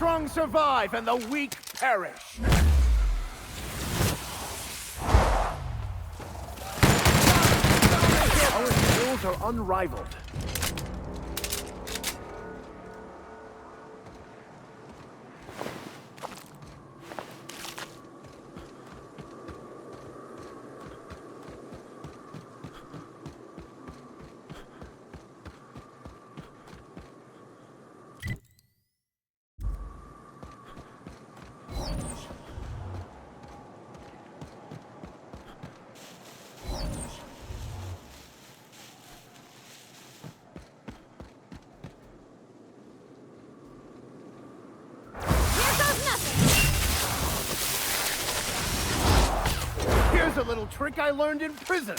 strong survive and the weak perish. Our skills are unrivaled. Here's a little trick I learned in prison.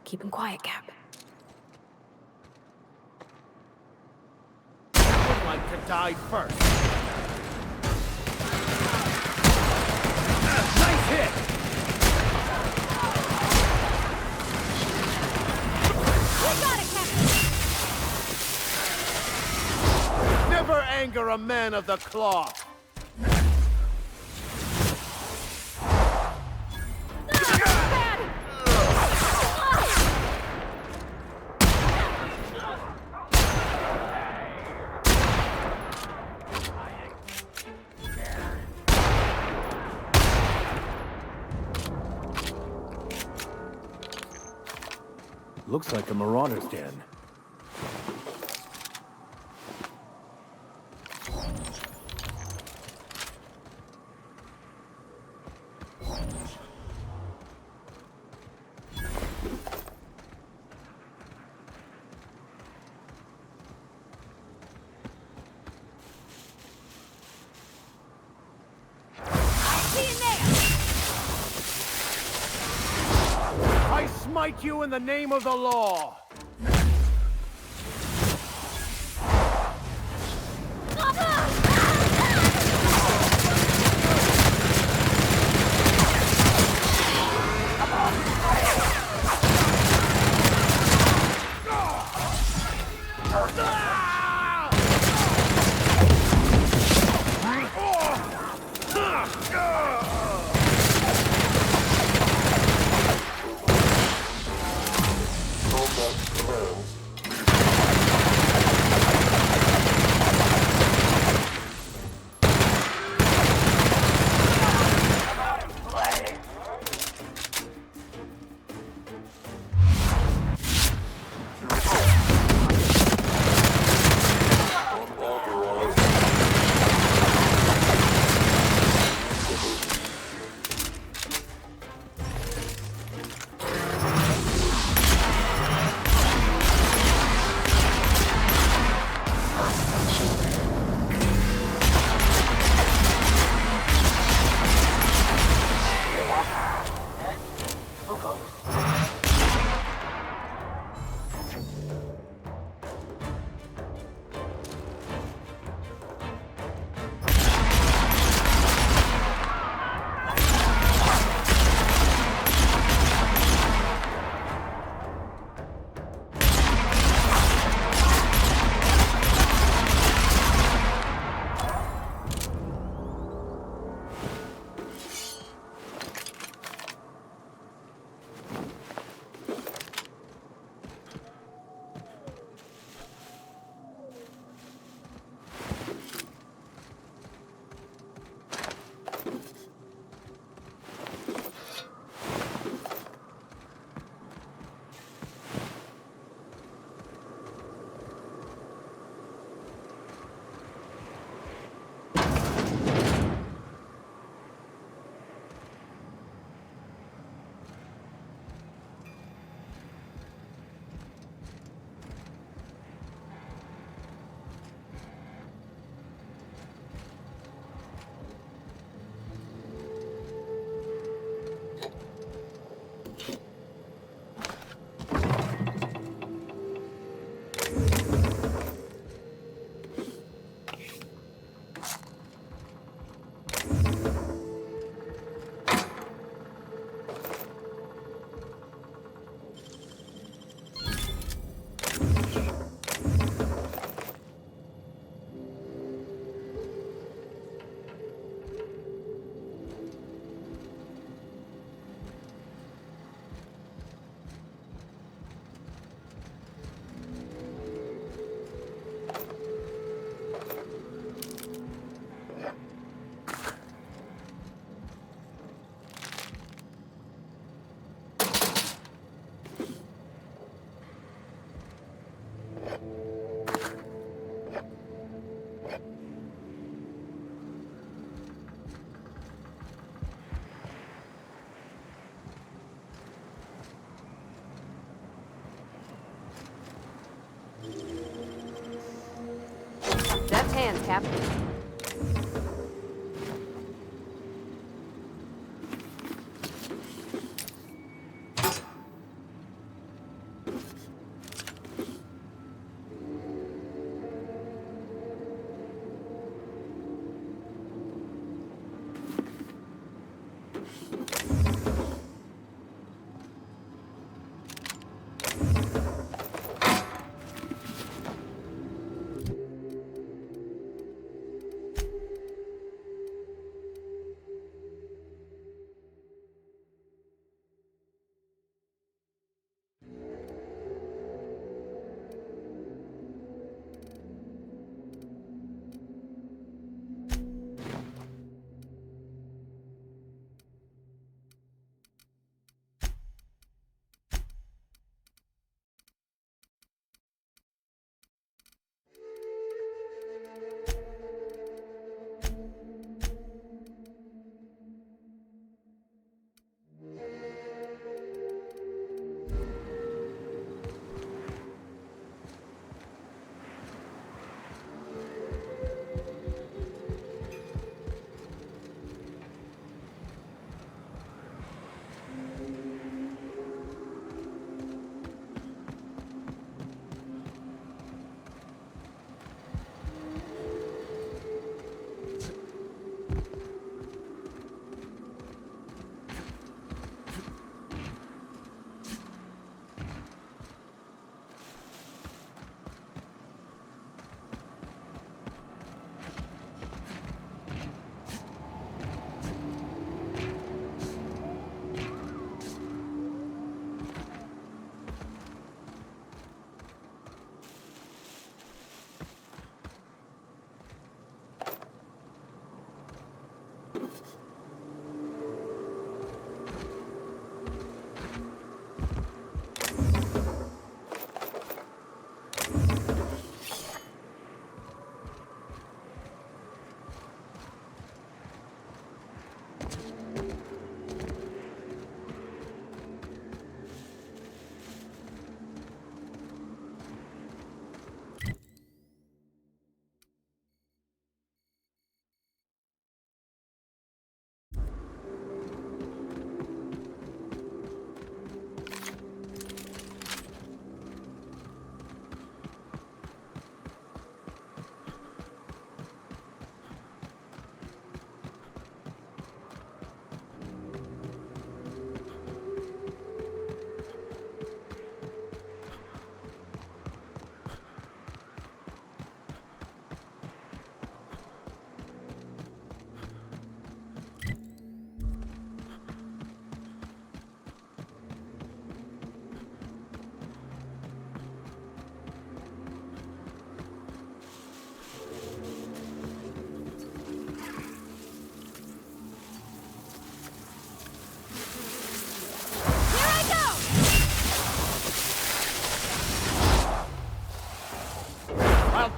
Keep him quiet, Cap. I would like to die first. Nice hit! We got it, Captain! Never anger a man of the cloth. Looks like a marauder's den. I smite you in the name of the law! Deft hands, Cap.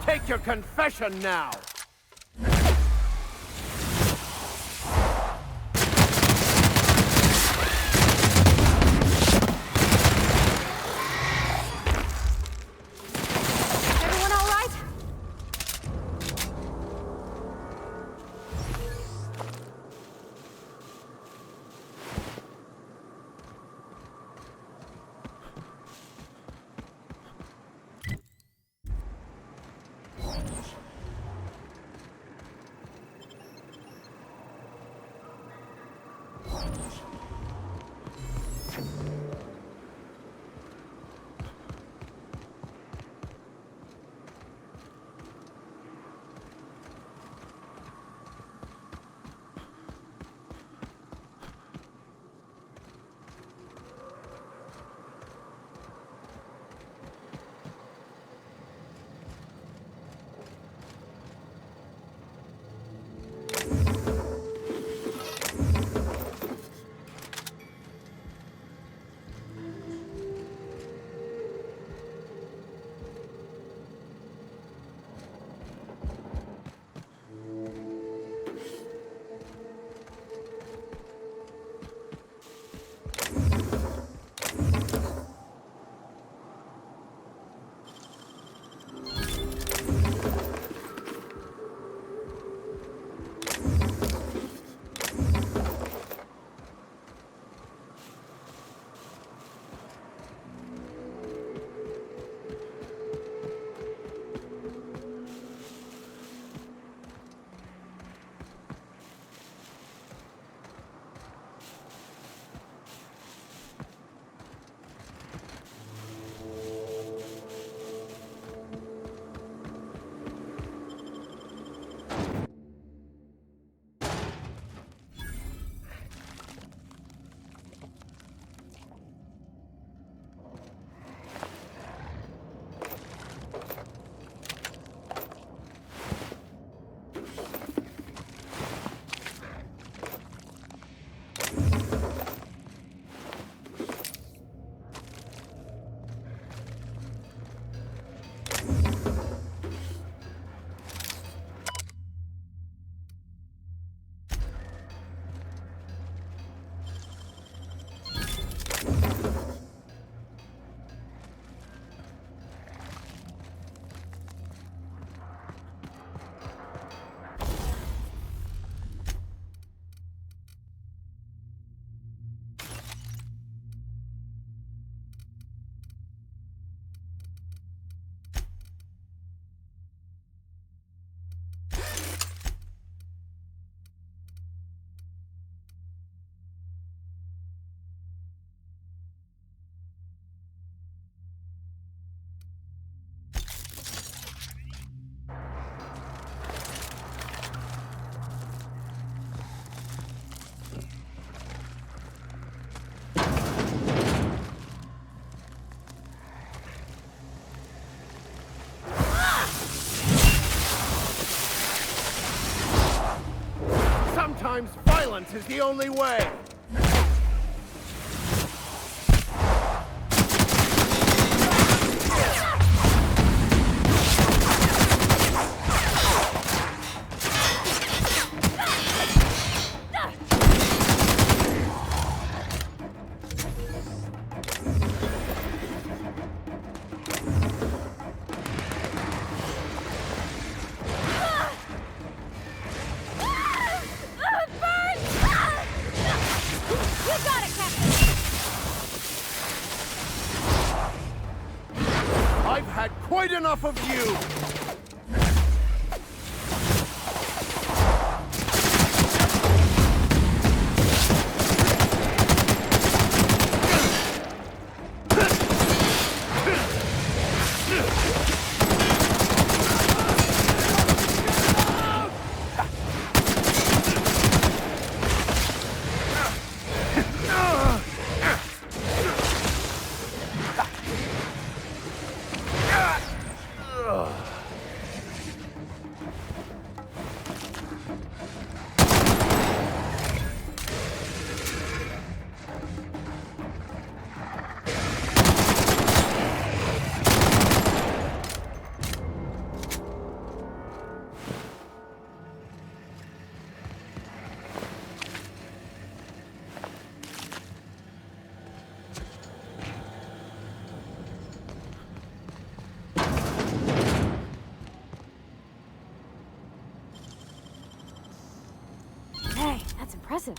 Take your confession now! Everyone all right? Sometimes violence is the only way. I've had quite enough of you! Hey, that's impressive.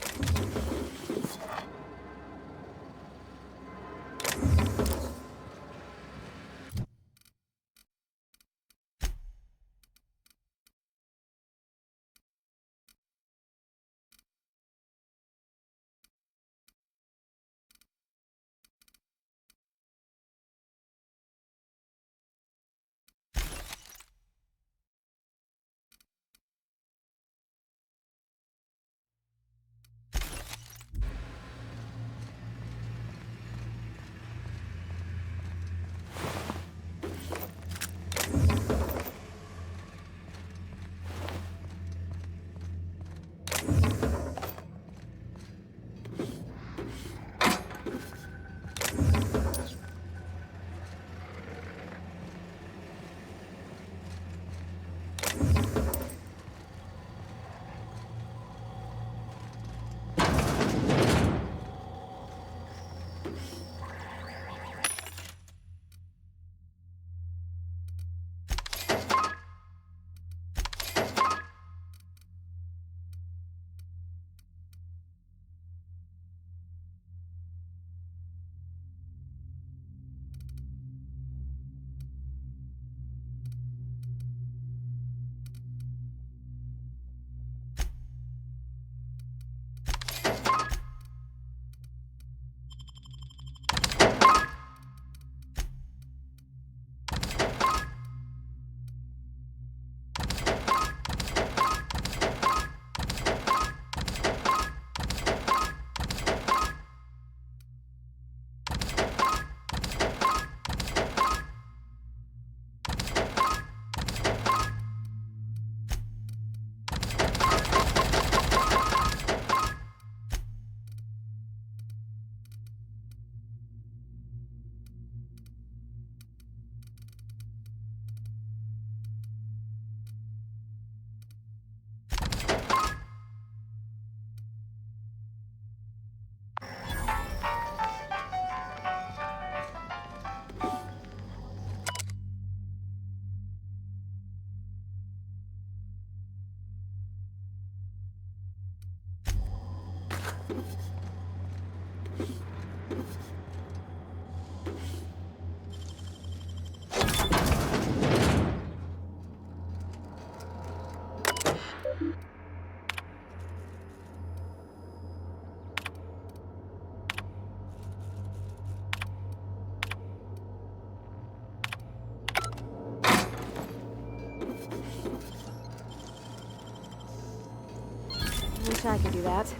Wish I could do that.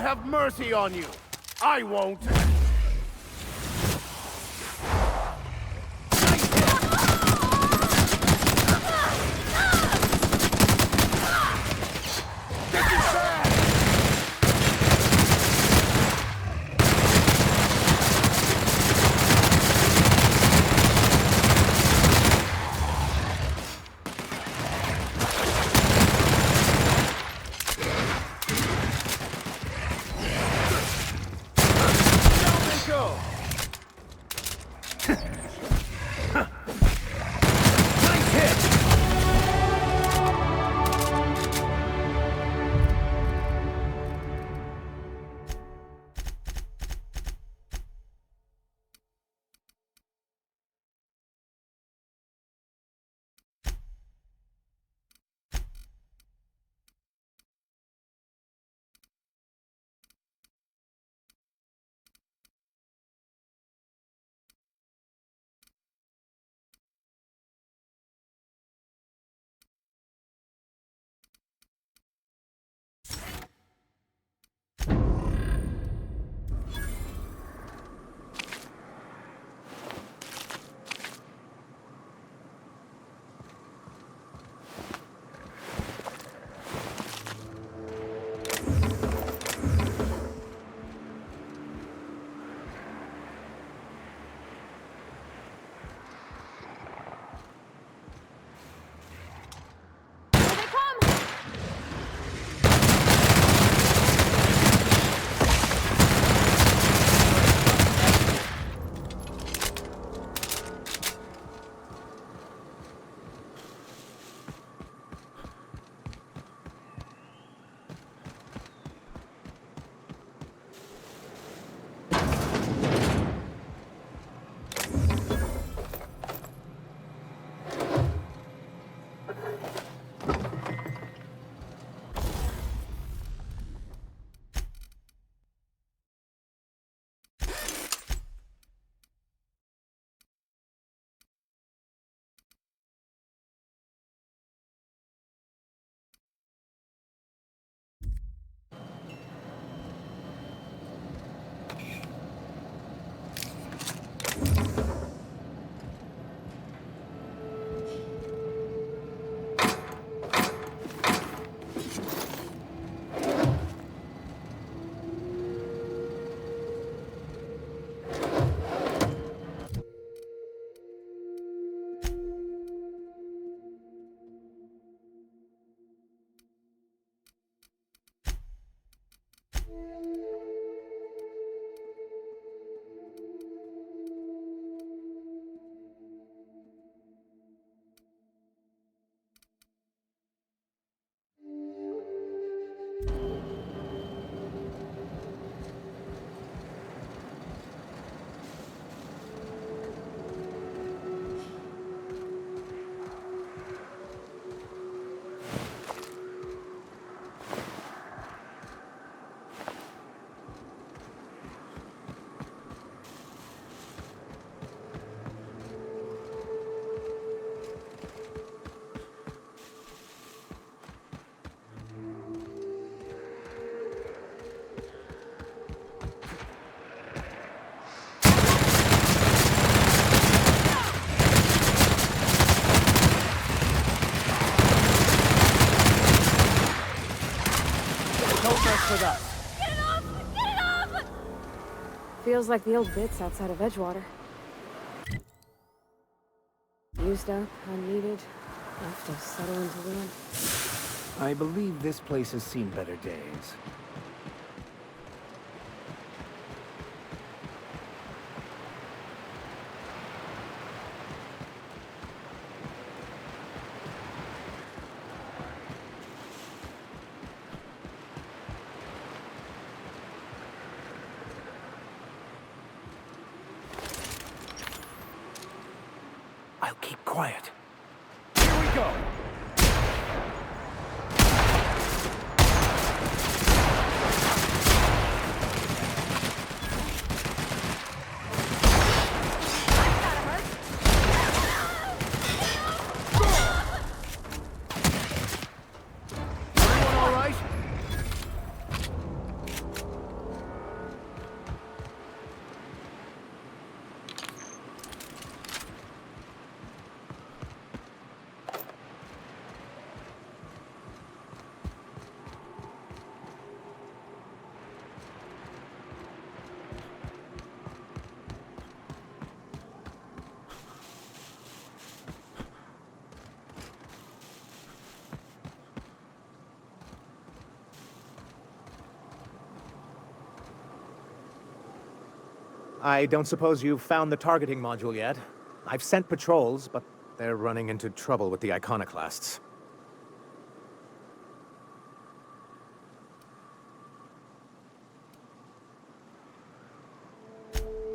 have mercy on you. I won't. with us. Get it off! Get it off! Feels like the old bits outside of Edgewater. Used up, unneeded, left to settle into ruin. I believe this place has seen better days. I'll keep quiet. Here we go! Everyone all right? I don't suppose you've found the targeting module yet. I've sent patrols, but they're running into trouble with the iconoclasts.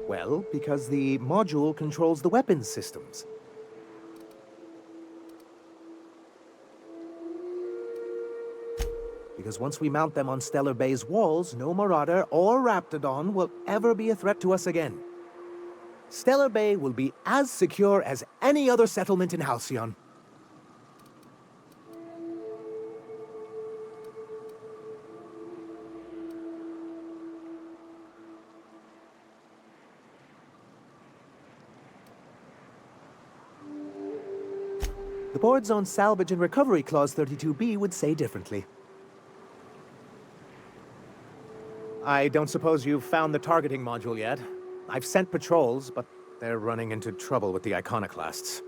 Well, because the module controls the weapons systems. Because once we mount them on Stellar Bay's walls, no marauder or raptidon will ever be a threat to us again. Stellar Bay will be as secure as any other settlement in Halcyon. The boards on Salvage and Recovery Clause 32B would say differently. I don't suppose you've found the targeting module yet. I've sent patrols, but they're running into trouble with the iconoclasts.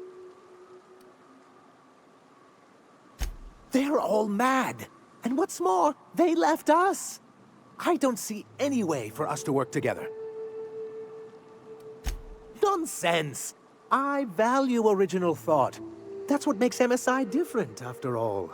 They're all mad! And what's more, they left us! I don't see any way for us to work together. Nonsense! I value original thought. That's what makes MSI different, after all.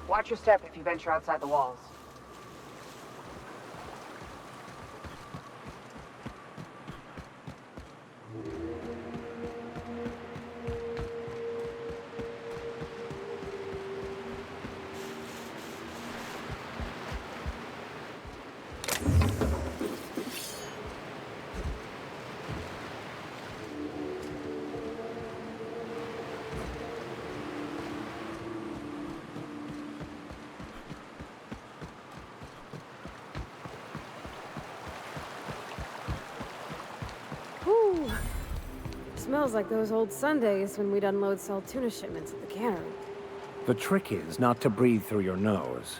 Watch your step if you venture outside the walls. Whew. Smells like those old Sundays when we'd unload salt tuna shipments at the cannery. The trick is not to breathe through your nose.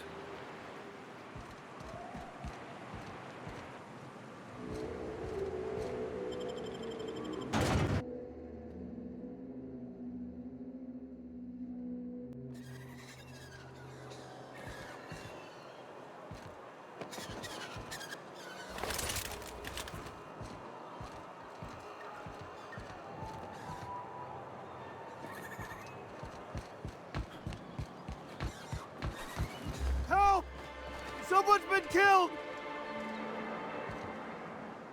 Help! Someone's been killed!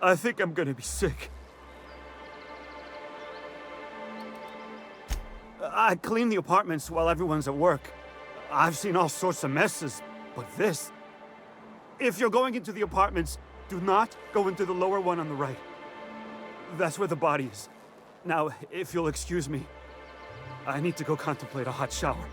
I think I'm gonna be sick. I clean the apartments while everyone's at work. I've seen all sorts of messes, but this... If you're going into the apartments, do not go into the lower one on the right. That's where the body is. Now, if you'll excuse me, I need to go contemplate a hot shower.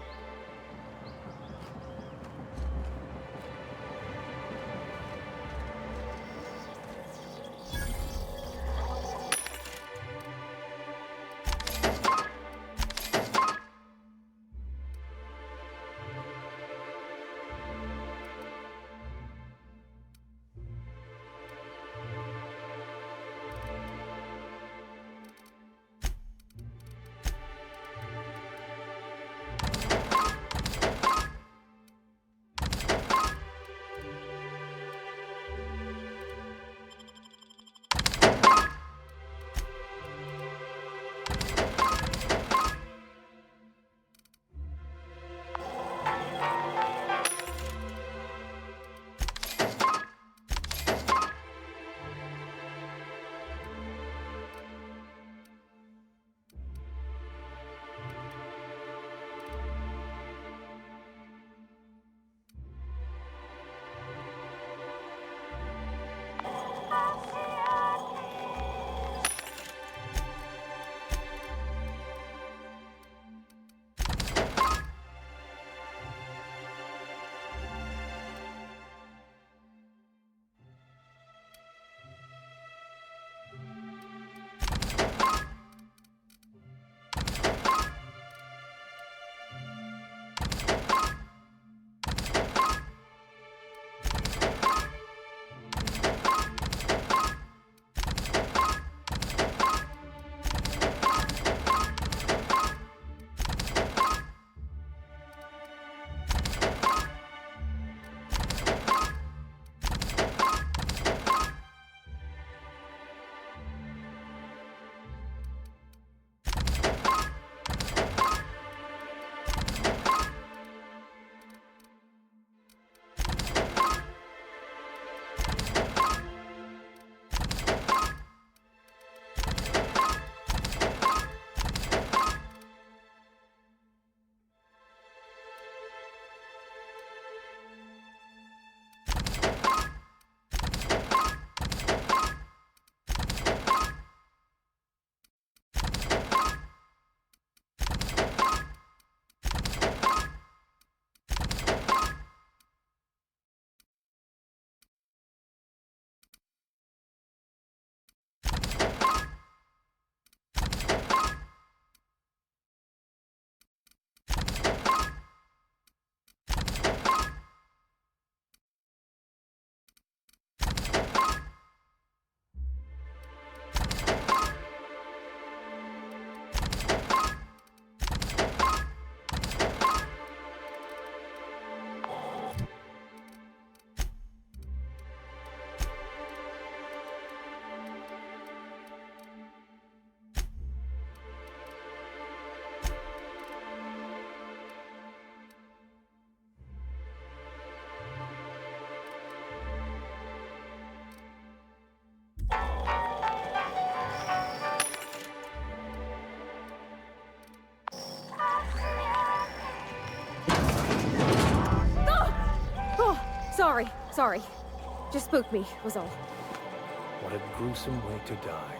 Sorry. Just spooked me, was all. What a gruesome way to die.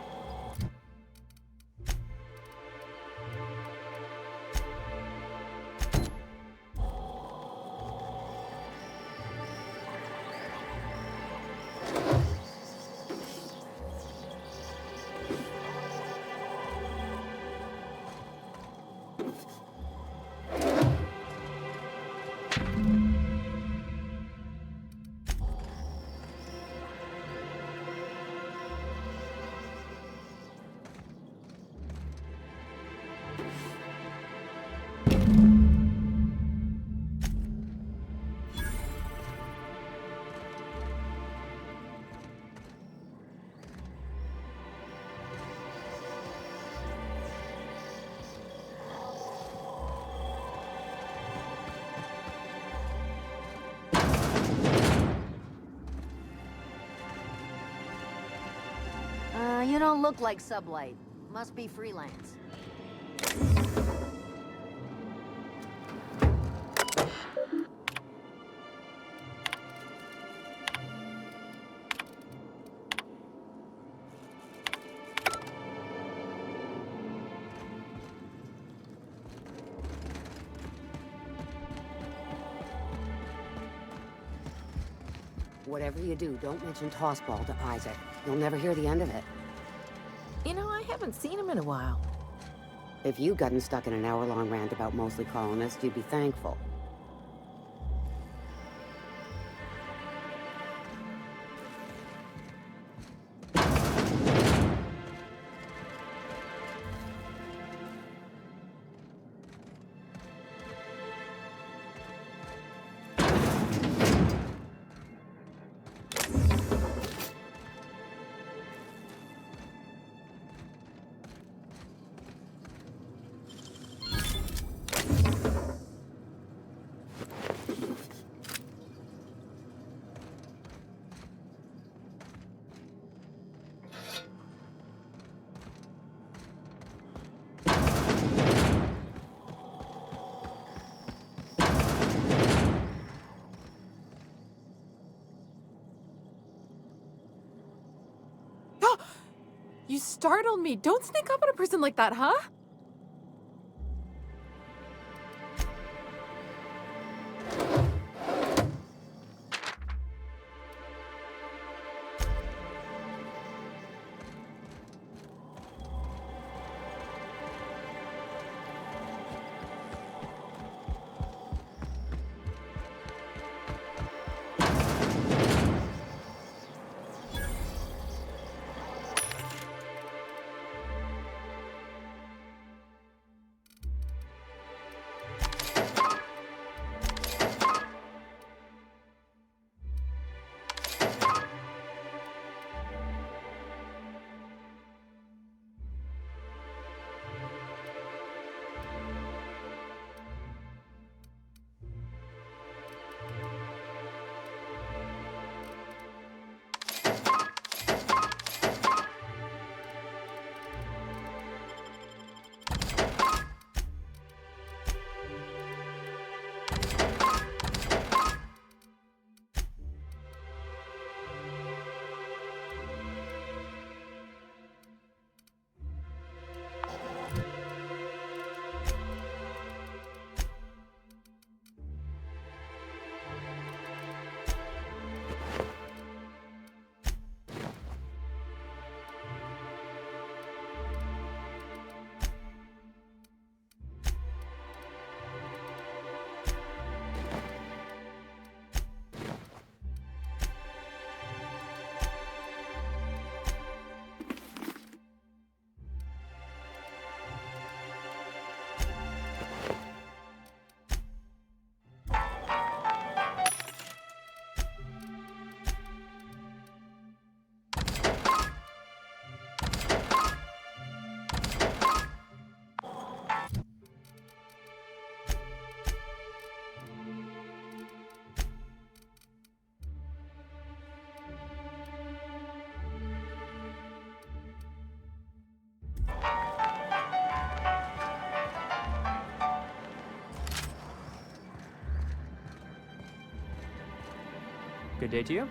You don't look like Sublight. Must be freelance. Whatever you do, don't mention Tossball to Isaac. You'll never hear the end of it. You know, I haven't seen him in a while. If you'd gotten stuck in an hour-long rant about mostly colonists, you'd be thankful. You startled me. Don't sneak up on a person like that, huh? Good day to you.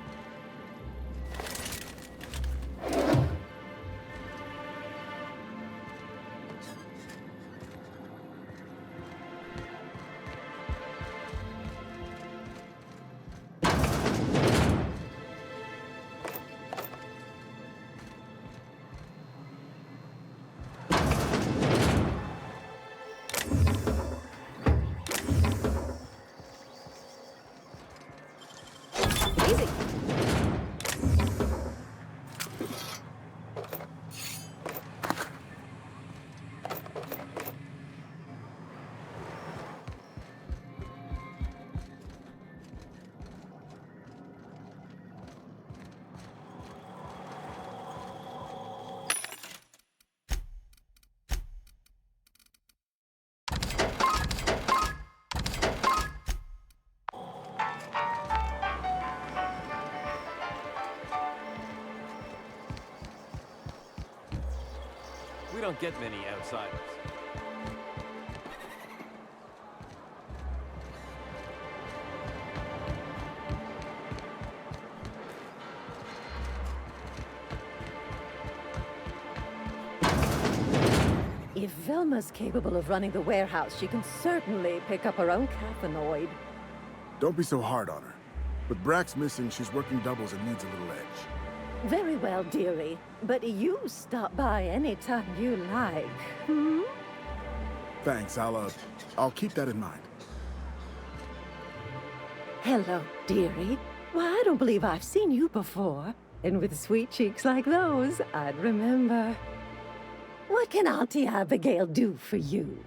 We don't get many outsiders. If Velma's capable of running the warehouse, she can certainly pick up her own caffeinoid. Don't be so hard on her. With Brack's missing, she's working doubles and needs a little edge. Very well, dearie. But you stop by anytime you like. Hmm? Thanks, I'll keep that in mind. Hello, dearie. Why, I don't believe I've seen you before. And with sweet cheeks like those, I'd remember. What can Auntie Abigail do for you?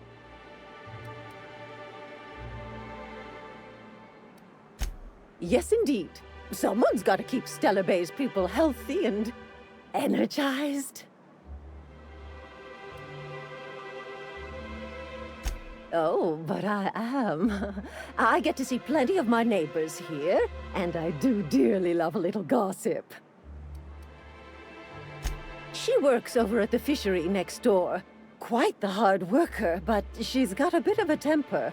Yes, indeed. Someone's got to keep Stellar Bay's people healthy and energized. Oh, but I am. I get to see plenty of my neighbors here, and I do dearly love a little gossip. She works over at the fishery next door. Quite the hard worker, but she's got a bit of a temper.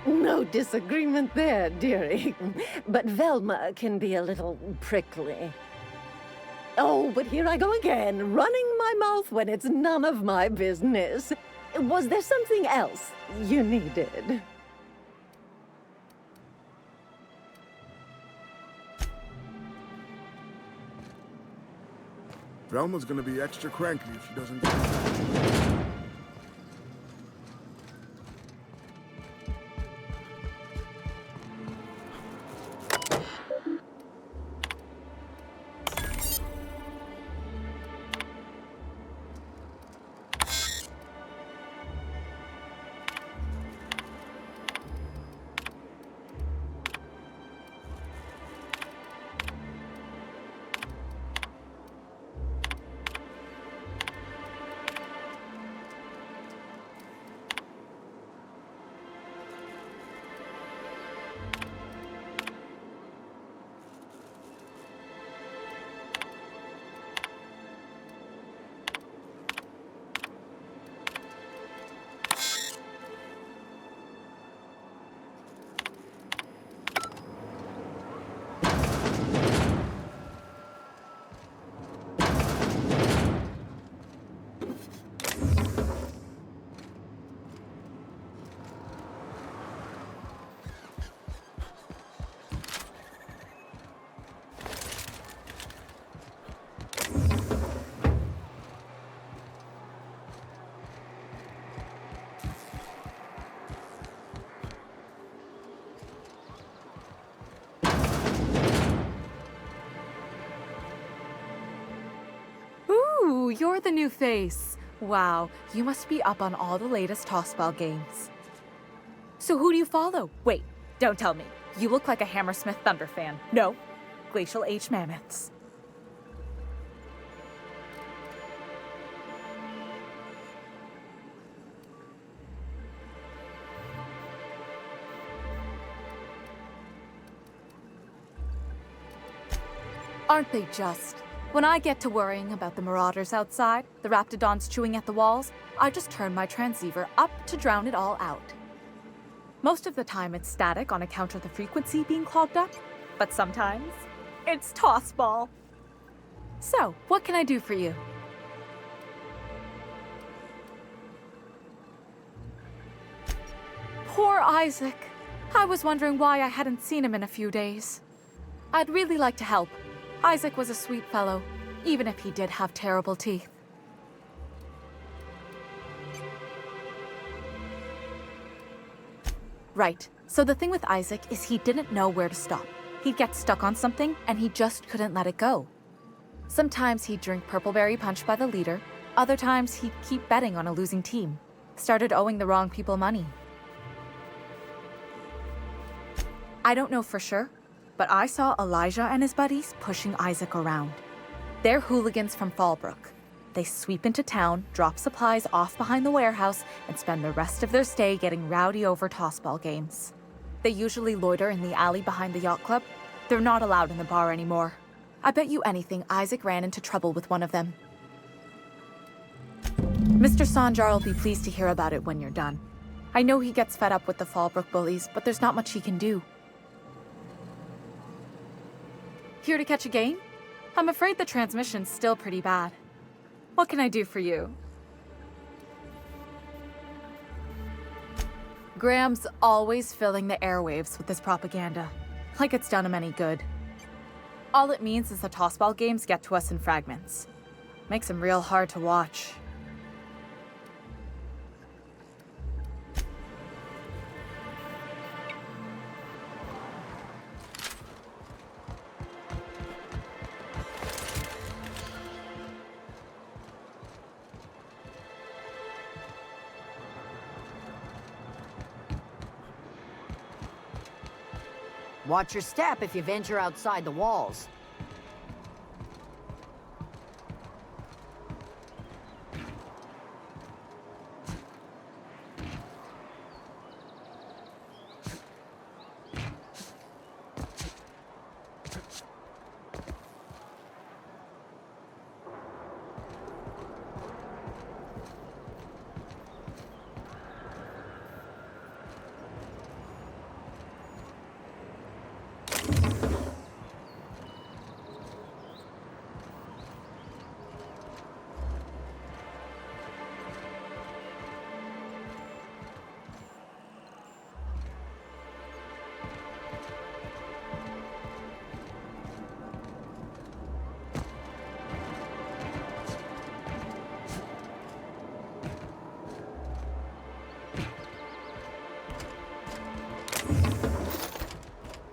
No disagreement there, dearie. But Velma can be a little prickly. Oh, but here I go again, running my mouth when it's none of my business. Was there something else you needed? Velma's gonna be extra cranky if she doesn't get it. Ooh, you're the new face. Wow, you must be up on all the latest tossball games. So who do you follow? Wait, don't tell me. You look like a Hammersmith Thunder fan. No, Glacial H Mammoths. Aren't they just? When I get to worrying about the marauders outside, the raptidons chewing at the walls, I just turn my transceiver up to drown it all out. Most of the time it's static on account of the frequency being clogged up, but sometimes it's tossball. So, what can I do for you? Poor Isaac. I was wondering why I hadn't seen him in a few days. I'd really like to help. Isaac was a sweet fellow, even if he did have terrible teeth. Right. So the thing with Isaac is he didn't know where to stop. He'd get stuck on something, and he just couldn't let it go. Sometimes he'd drink Purpleberry Punch by the liter. Other times he'd keep betting on a losing team. Started owing the wrong people money. I don't know for sure, but I saw Elijah and his buddies pushing Isaac around. They're hooligans from Fallbrook. They sweep into town, drop supplies off behind the warehouse, and spend the rest of their stay getting rowdy over tossball games. They usually loiter in the alley behind the yacht club. They're not allowed in the bar anymore. I bet you anything Isaac ran into trouble with one of them. Mr. Sanjar will be pleased to hear about it when you're done. I know he gets fed up with the Fallbrook bullies, but there's not much he can do. Here to catch a game? I'm afraid the transmission's still pretty bad. What can I do for you? Graham's always filling the airwaves with this propaganda, like it's done him any good. All it means is the tossball games get to us in fragments. Makes them real hard to watch. Watch your step if you venture outside the walls.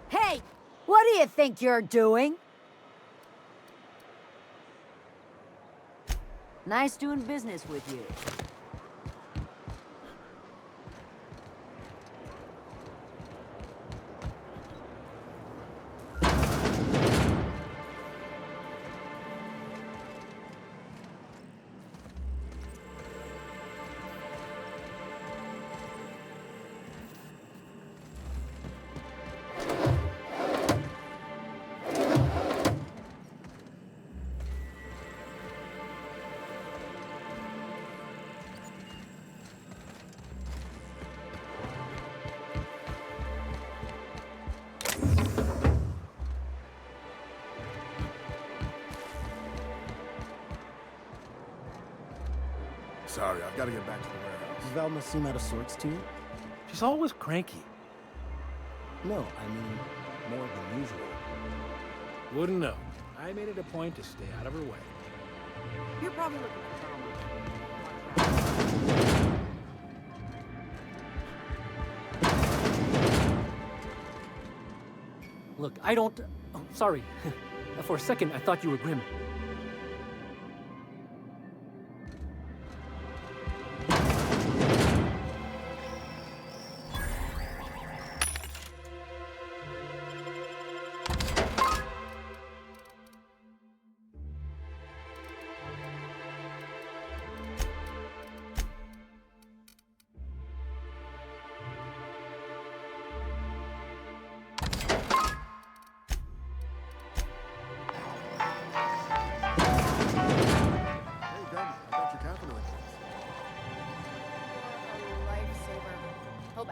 Hey, what do you think you're doing? Nice doing business with you. Sorry, I've got to get back to the warehouse. Does Velma seem out of sorts to you? She's always cranky. No, I mean more than usual. Wouldn't know. I made it a point to stay out of her way. You're probably looking at Look, I don't... Oh, sorry. For a second, I thought you were Grim.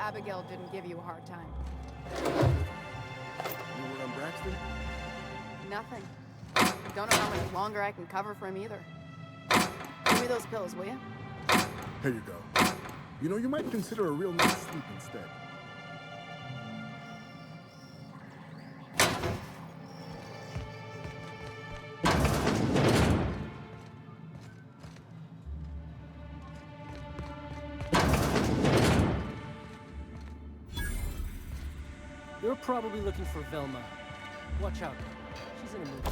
Abigail didn't give you a hard time. You were on Braxton? Nothing. Don't know how much longer I can cover for him either. Give me those pills, will you? Here you go. You know, you might consider a real night's sleep instead. You're probably looking for Velma. Watch out. She's in a mood.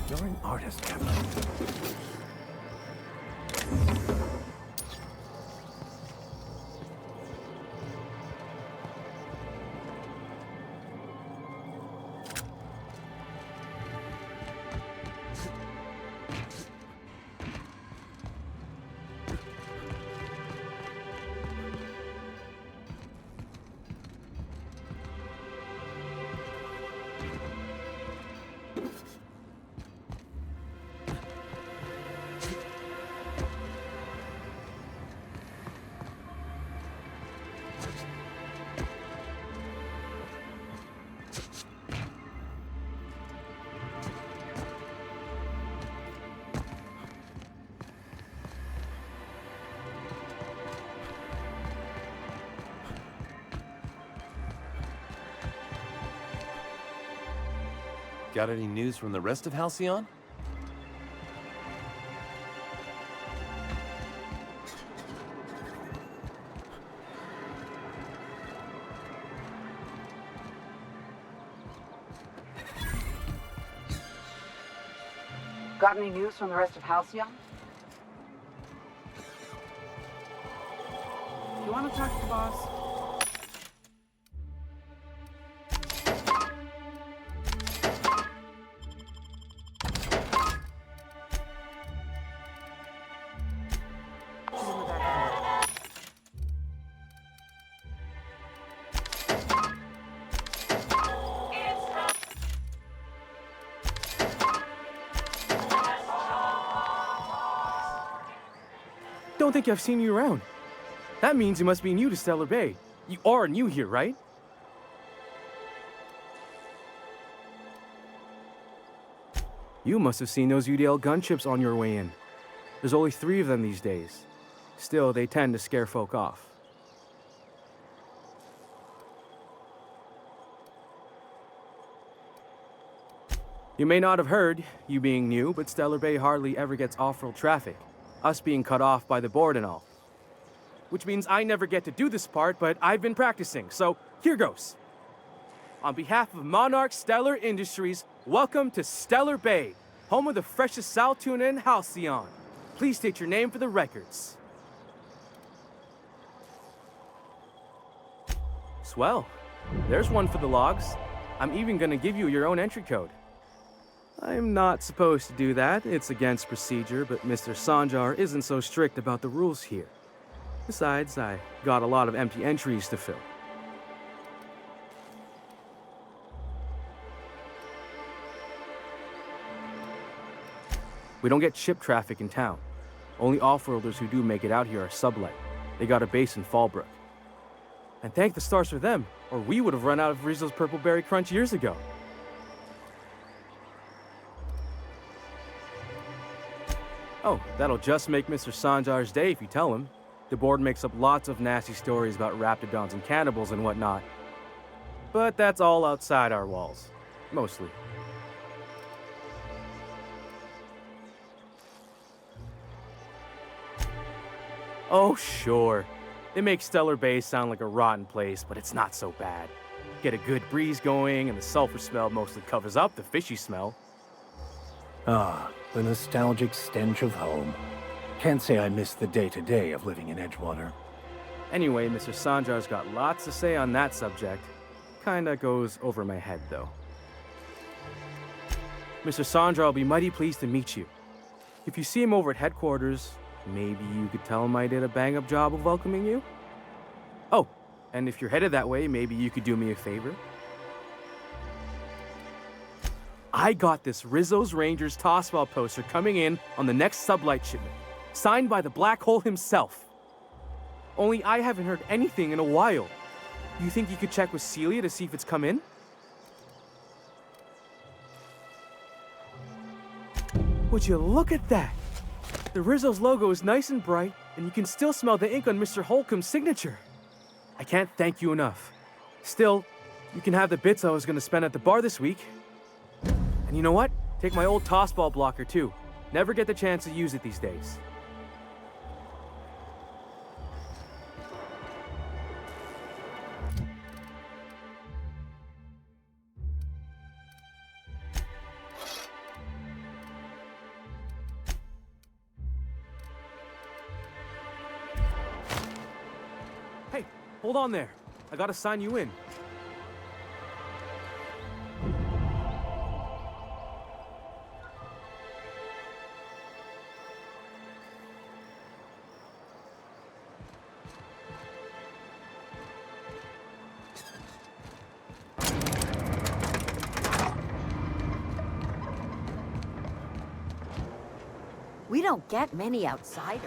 You're an artist, Captain. Got any news from the rest of Halcyon? Got any news from the rest of Halcyon? You want to talk to the boss? Don't think I've seen you around. That means you must be new to Stellar Bay. You are new here, right? You must have seen those UDL gunships on your way in. There's only 3 of them these days. Still, they tend to scare folk off. You may not have heard, you being new, but Stellar Bay hardly ever gets off-road traffic. Us being cut off by the board and all. Which means I never get to do this part, but I've been practicing, so here goes. On behalf of Monarch Stellar Industries, welcome to Stellar Bay, home of the freshest sal tuna in Halcyon. Please state your name for the records. Swell. There's one for the logs. I'm even gonna give you your own entry code. I'm not supposed to do that. It's against procedure, but Mr. Sanjar isn't so strict about the rules here. Besides, I got a lot of empty entries to fill. We don't get ship traffic in town. Only off-worlders who do make it out here are sublet. They got a base in Fallbrook. And thank the stars for them, or we would have run out of Rizzo's Purple Berry Crunch years ago. Oh, that'll just make Mr. Sanjar's day if you tell him. The board makes up lots of nasty stories about raptidons and cannibals and whatnot. But that's all outside our walls. Mostly. Oh, sure. They make Stellar Bay sound like a rotten place, but it's not so bad. Get a good breeze going, and the sulfur smell mostly covers up the fishy smell. Ah, the nostalgic stench of home. Can't say I miss the day-to-day of living in Edgewater. Anyway, Mr. Sanjar's got lots to say on that subject. Kinda goes over my head, though. Mr. Sanjar will be mighty pleased to meet you. If you see him over at headquarters, maybe you could tell him I did a bang-up job of welcoming you? Oh, and if you're headed that way, maybe you could do me a favor? I got this Rizzo's Rangers tossball poster coming in on the next sublight shipment, signed by the Black Hole himself. Only I haven't heard anything in a while. You think you could check with Celia to see if it's come in? Would you look at that? The Rizzo's logo is nice and bright, and you can still smell the ink on Mr. Holcomb's signature. I can't thank you enough. Still, you can have the bits I was going to spend at the bar this week. And you know what? Take my old tossball blocker, too. Never get the chance to use it these days. Hey, hold on there. I gotta sign you in. We don't get many outsiders.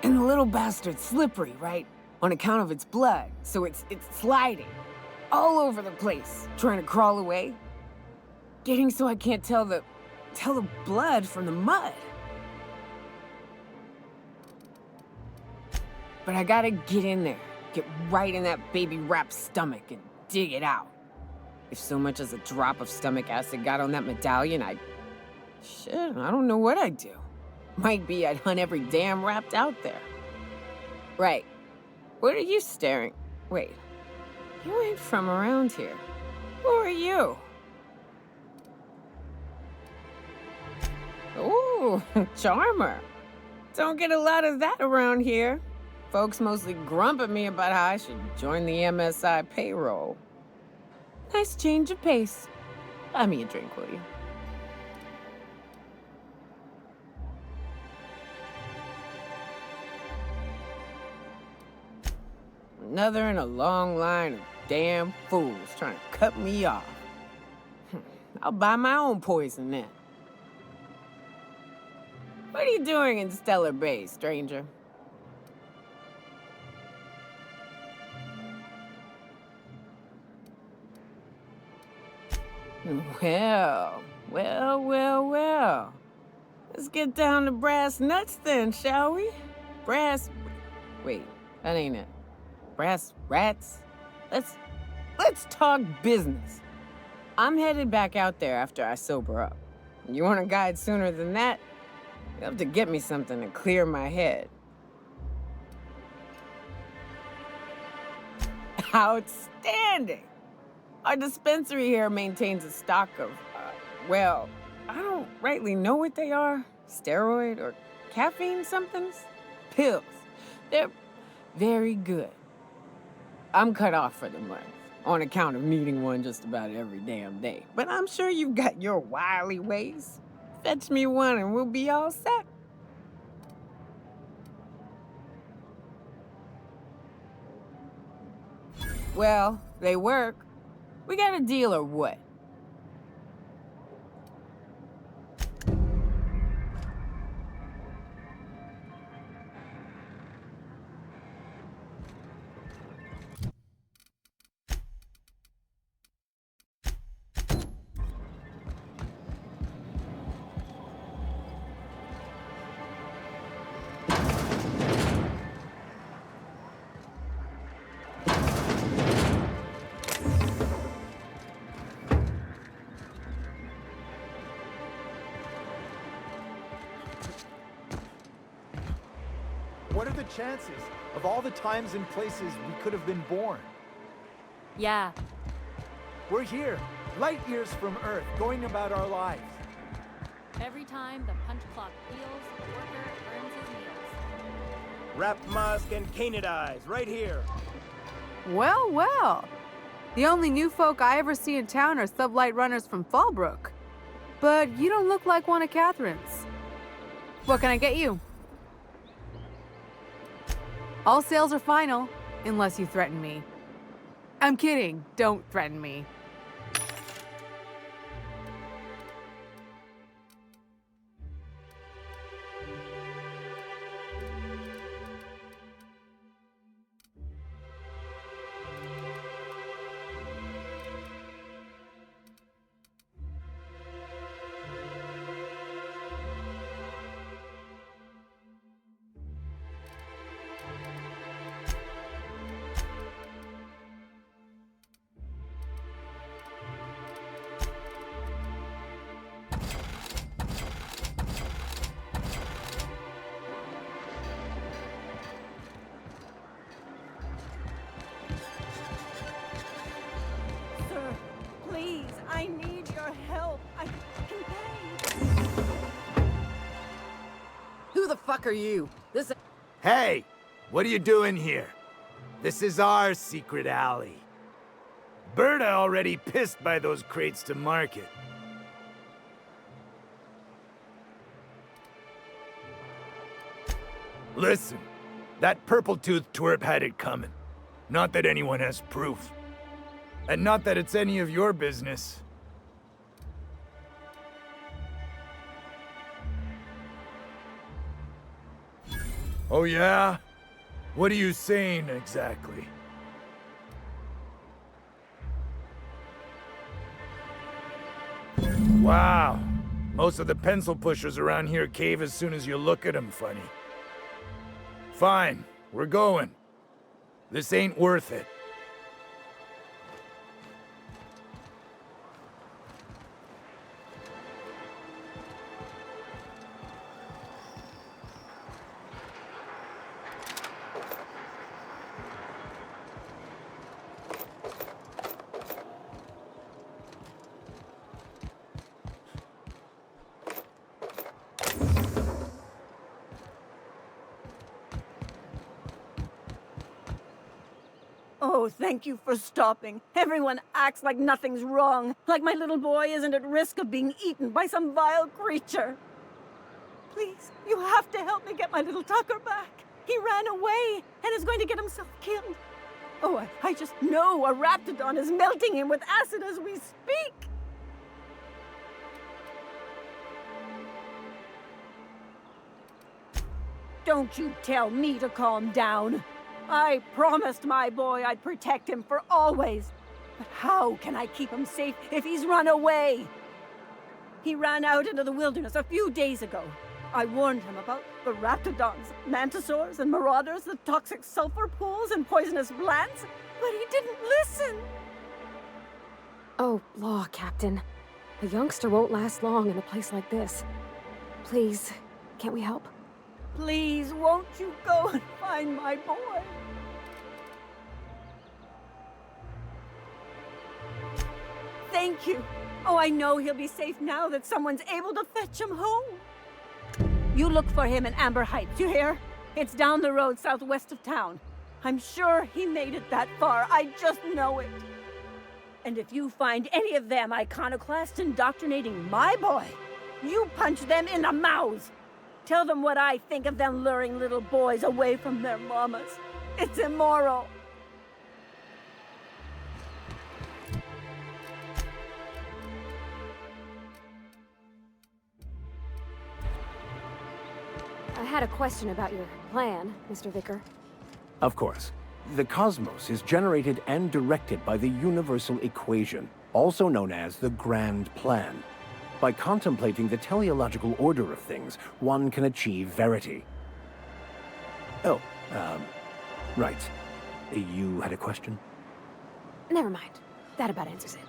And the little bastard's slippery, right? On account of its blood, so it's sliding all over the place, trying to crawl away. Getting so I can't tell the blood from the mud. But I gotta get in there, get right in that baby rap's stomach and dig it out. If so much as a drop of stomach acid got on that medallion, shit, I don't know what I'd do. Might be I'd hunt every damn rapt out there. Right. What are you staring? Wait. You ain't from around here. Who are you? Ooh, charmer. Don't get a lot of that around here. Folks mostly grump at me about how I should join the MSI payroll. Nice change of pace. Buy me a drink, will you? Another in a long line of damn fools trying to cut me off. I'll buy my own poison then. What are you doing in Stellar Bay, stranger? Well. Let's get down to brass nuts then, shall we? Wait, that ain't it. Brass rats? Let's talk business. I'm headed back out there after I sober up. You want a guide sooner than that? You have to get me something to clear my head. Outstanding! Our dispensary here maintains a stock of, well, I don't rightly know what they are. Steroid or caffeine somethings? Pills. They're very good. I'm cut off for the month, on account of needing one just about every damn day. But I'm sure you've got your wily ways. Fetch me one and we'll be all set. Well, they work. We got a deal or what? What are the chances of all the times and places we could have been born? Yeah. We're here, light years from Earth, going about our lives. Every time the punch clock peals, the worker earns his meals. Wrap musk and canadize, right here. Well. The only new folk I ever see in town are sublight runners from Fallbrook. But you don't look like one of Catherine's. What can I get you? All sales are final, unless you threaten me. I'm kidding. Don't threaten me. Please, I need your help. I can pay. Who the fuck are you? Hey, what are you doing here? This is our secret alley. Berta already pissed by those crates to market. Listen, that purple-toothed twerp had it coming. Not that anyone has proof. And not that it's any of your business. Oh yeah? What are you saying exactly? Wow. Most of the pencil pushers around here cave as soon as you look at them funny. Fine, we're going. This ain't worth it. Oh, thank you for stopping. Everyone acts like nothing's wrong, like my little boy isn't at risk of being eaten by some vile creature. Please, you have to help me get my little Tucker back. He ran away and is going to get himself killed. Oh, I just know a raptidon is melting him with acid as we speak. Don't you tell me to calm down. I promised my boy I'd protect him for always. But how can I keep him safe if he's run away? He ran out into the wilderness a few days ago. I warned him about the raptidons, mantisaurs, and marauders, the toxic sulfur pools, and poisonous plants, but he didn't listen. Oh, law, Captain. A youngster won't last long in a place like this. Please, can't we help? Please, won't you go and find my boy? Thank you. Oh, I know he'll be safe now that someone's able to fetch him home. You look for him in Amber Heights, you hear? It's down the road southwest of town. I'm sure he made it that far. I just know it. And if you find any of them iconoclasts indoctrinating my boy, you punch them in the mouths. Tell them what I think of them luring little boys away from their mamas. It's immoral. I had a question about your plan, Mr. Vicar. Of course. The cosmos is generated and directed by the universal equation, also known as the Grand Plan. By contemplating the teleological order of things, one can achieve verity. Oh, right. You had a question? Never mind. That about answers it.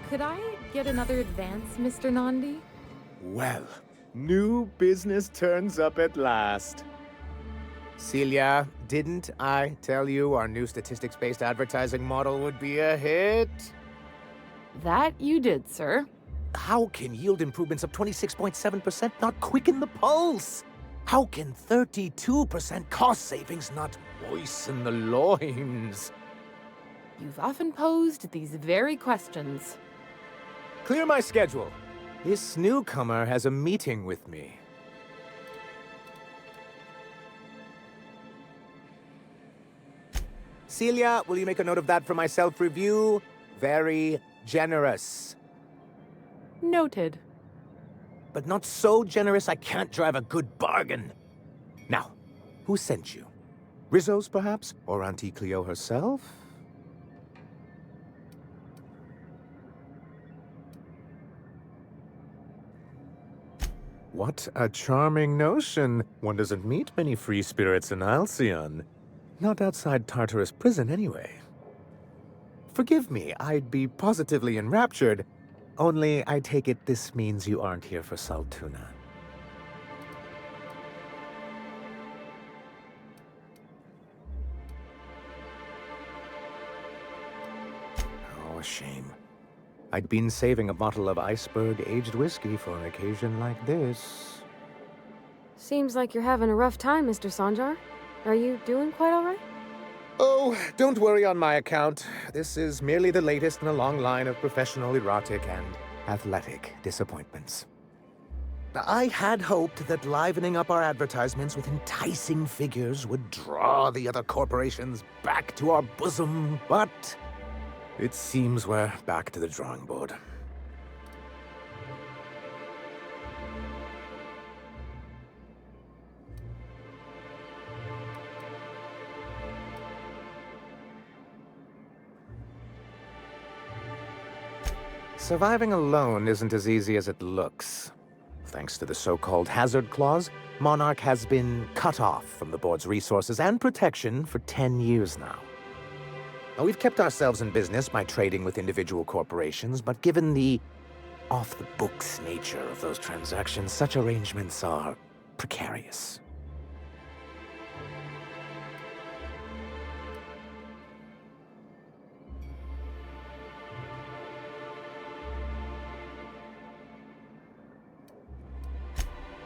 Could I get another advance, Mr. Nandi? Well, new business turns up at last. Celia, didn't I tell you our new statistics-based advertising model would be a hit? That you did, sir. How can yield improvements of 26.7% not quicken the pulse? How can 32% cost savings not moisten the loins? You've often posed these very questions. Clear my schedule. This newcomer has a meeting with me. Celia, will you make a note of that for my self-review? Very generous. Noted. But not so generous I can't drive a good bargain. Now, who sent you? Rizzo's, perhaps? Or Auntie Cleo herself? What a charming notion. One doesn't meet many free spirits in Halcyon. Not outside Tartarus prison, anyway. Forgive me, I'd be positively enraptured. Only, I take it this means you aren't here for Saltuna. Oh, a shame. I'd been saving a bottle of iceberg-aged whiskey for an occasion like this. Seems like you're having a rough time, Mr. Sanjar. Are you doing quite all right? Oh, don't worry on my account. This is merely the latest in a long line of professional erotic and athletic disappointments. I had hoped that livening up our advertisements with enticing figures would draw the other corporations back to our bosom, but it seems we're back to the drawing board. Surviving alone isn't as easy as it looks. Thanks to the so-called hazard clause, Monarch has been cut off from the board's resources and protection for 10 years now. Now, we've kept ourselves in business by trading with individual corporations, but given the off-the-books nature of those transactions, such arrangements are precarious.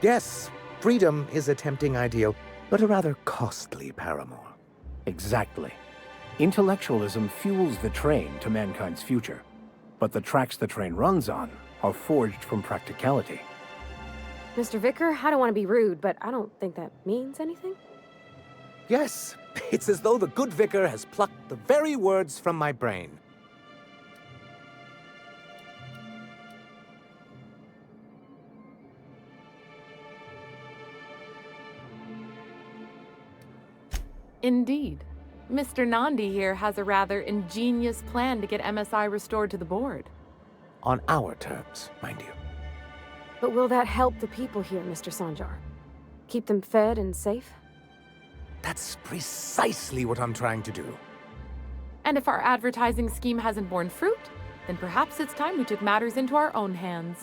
Yes, freedom is a tempting ideal, but a rather costly paramour. Exactly. Intellectualism fuels the train to mankind's future. but the tracks the train runs on are forged from practicality. Mr. Vicar, I don't want to be rude, but I don't think that means anything. Yes, it's as though the good vicar has plucked the very words from my brain. Indeed. Mr. Nandi here has a rather ingenious plan to get MSI restored to the board. On our terms, mind you. But will that help the people here, Mr. Sanjar? Keep them fed and safe? That's precisely what I'm trying to do. And if our advertising scheme hasn't borne fruit, then perhaps it's time we took matters into our own hands.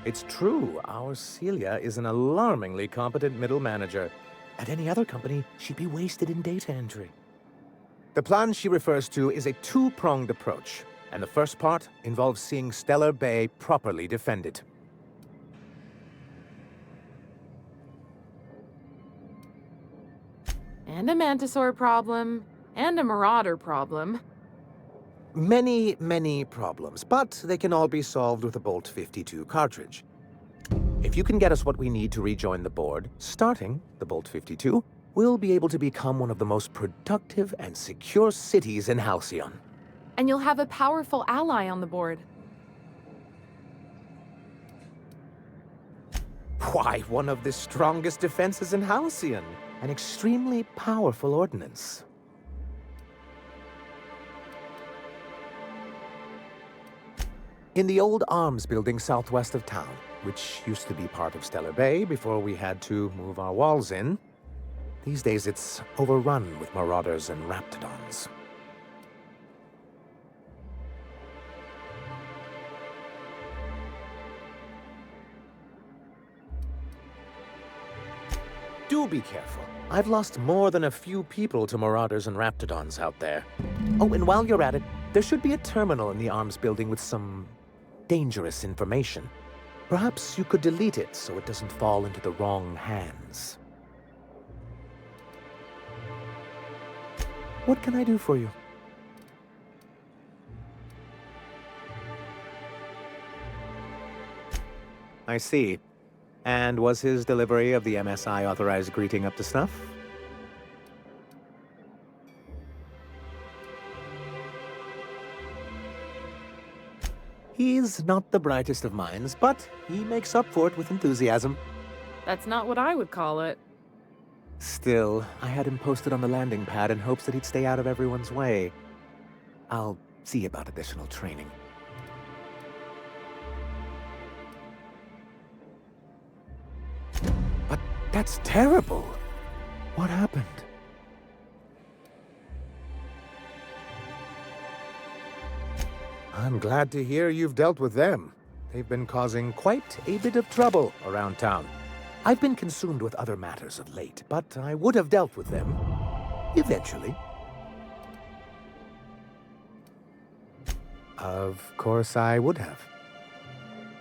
It's true, our Celia is an alarmingly competent middle manager. At any other company, she'd be wasted in data entry. The plan she refers to is a two-pronged approach, and the first part involves seeing Stellar Bay properly defended. And a Mantisaur problem, and a Marauder problem. Many, many problems, but they can all be solved with a Bolt 52 cartridge. If you can get us what we need to rejoin the board, starting the Bolt 52, we'll be able to become one of the most productive and secure cities in Halcyon. And you'll have a powerful ally on the board. Why, one of the strongest defenses in Halcyon. An extremely powerful ordnance. In the old arms building southwest of town, which used to be part of Stellar Bay before we had to move our walls in, these days it's overrun with marauders and raptidons. Do be careful. I've lost more than a few people to marauders and raptidons out there. Oh, and while you're at it, there should be a terminal in the arms building with some dangerous information. Perhaps you could delete it so it doesn't fall into the wrong hands. What can I do for you? I see. And was his delivery of the MSI authorized greeting up to snuff? He's not the brightest of minds, but he makes up for it with enthusiasm. That's not what I would call it. Still, I had him posted on the landing pad in hopes that he'd stay out of everyone's way. I'll see about additional training. But that's terrible. What happened? I'm glad to hear you've dealt with them. They've been causing quite a bit of trouble around town. I've been consumed with other matters of late, but I would have dealt with them eventually. Of course I would have.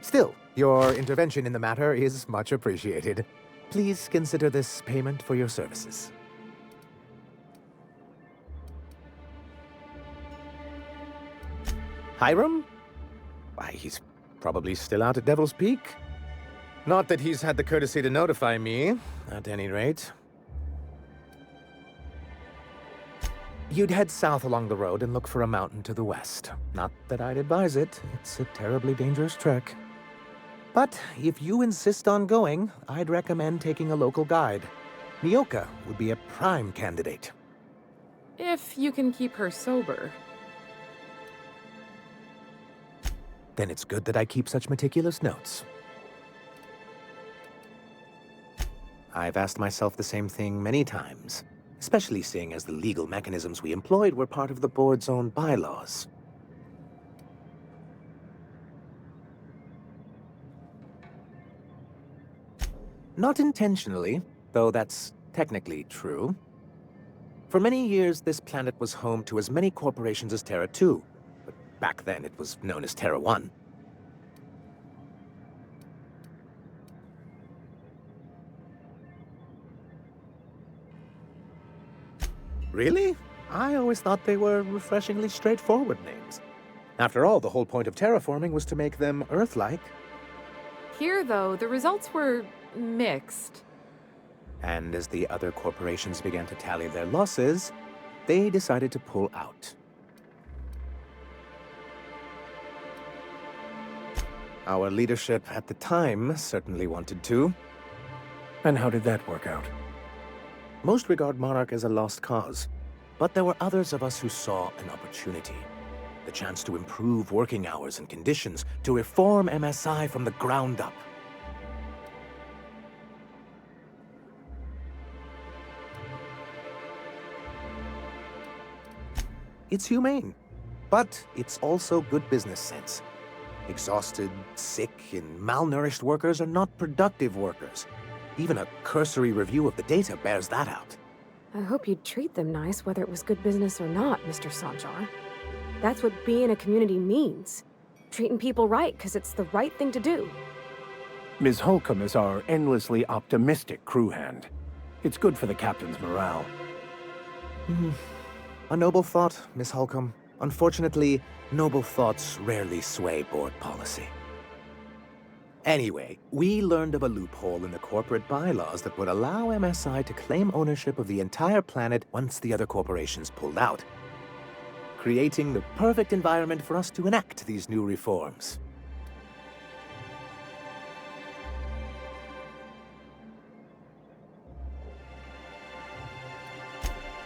Still, your intervention in the matter is much appreciated. Please consider this payment for your services. Hiram? Why, he's probably still out at Devil's Peak. Not that he's had the courtesy to notify me, at any rate. You'd head south along the road and look for a mountain to the west. Not that I'd advise it. It's a terribly dangerous trek. But if you insist on going, I'd recommend taking a local guide. Nyoka would be a prime candidate. If you can keep her sober. Then it's good that I keep such meticulous notes. I've asked myself the same thing many times, especially seeing as the legal mechanisms we employed were part of the board's own bylaws. Not intentionally, though that's technically true. For many years, this planet was home to as many corporations as Terra 2, but back then it was known as Terra 1. Really? I always thought they were refreshingly straightforward names. After all, the whole point of terraforming was to make them Earth-like. Here, though, the results were mixed. And as the other corporations began to tally their losses, they decided to pull out. Our leadership at the time certainly wanted to. And how did that work out? Most regard Monarch as a lost cause, but there were others of us who saw an opportunity. The chance to improve working hours and conditions, to reform MSI from the ground up. It's humane, but it's also good business sense. Exhausted, sick, and malnourished workers are not productive workers. Even a cursory review of the data bears that out. I hope you'd treat them nice, whether it was good business or not, Mr. Sanjar. That's what being a community means. Treating people right, because it's the right thing to do. Ms. Holcomb is our endlessly optimistic crew hand. It's good for the captain's morale. A noble thought, Miss Holcomb. Unfortunately, noble thoughts rarely sway board policy. Anyway, we learned of a loophole in the corporate bylaws that would allow MSI to claim ownership of the entire planet once the other corporations pulled out, creating the perfect environment for us to enact these new reforms.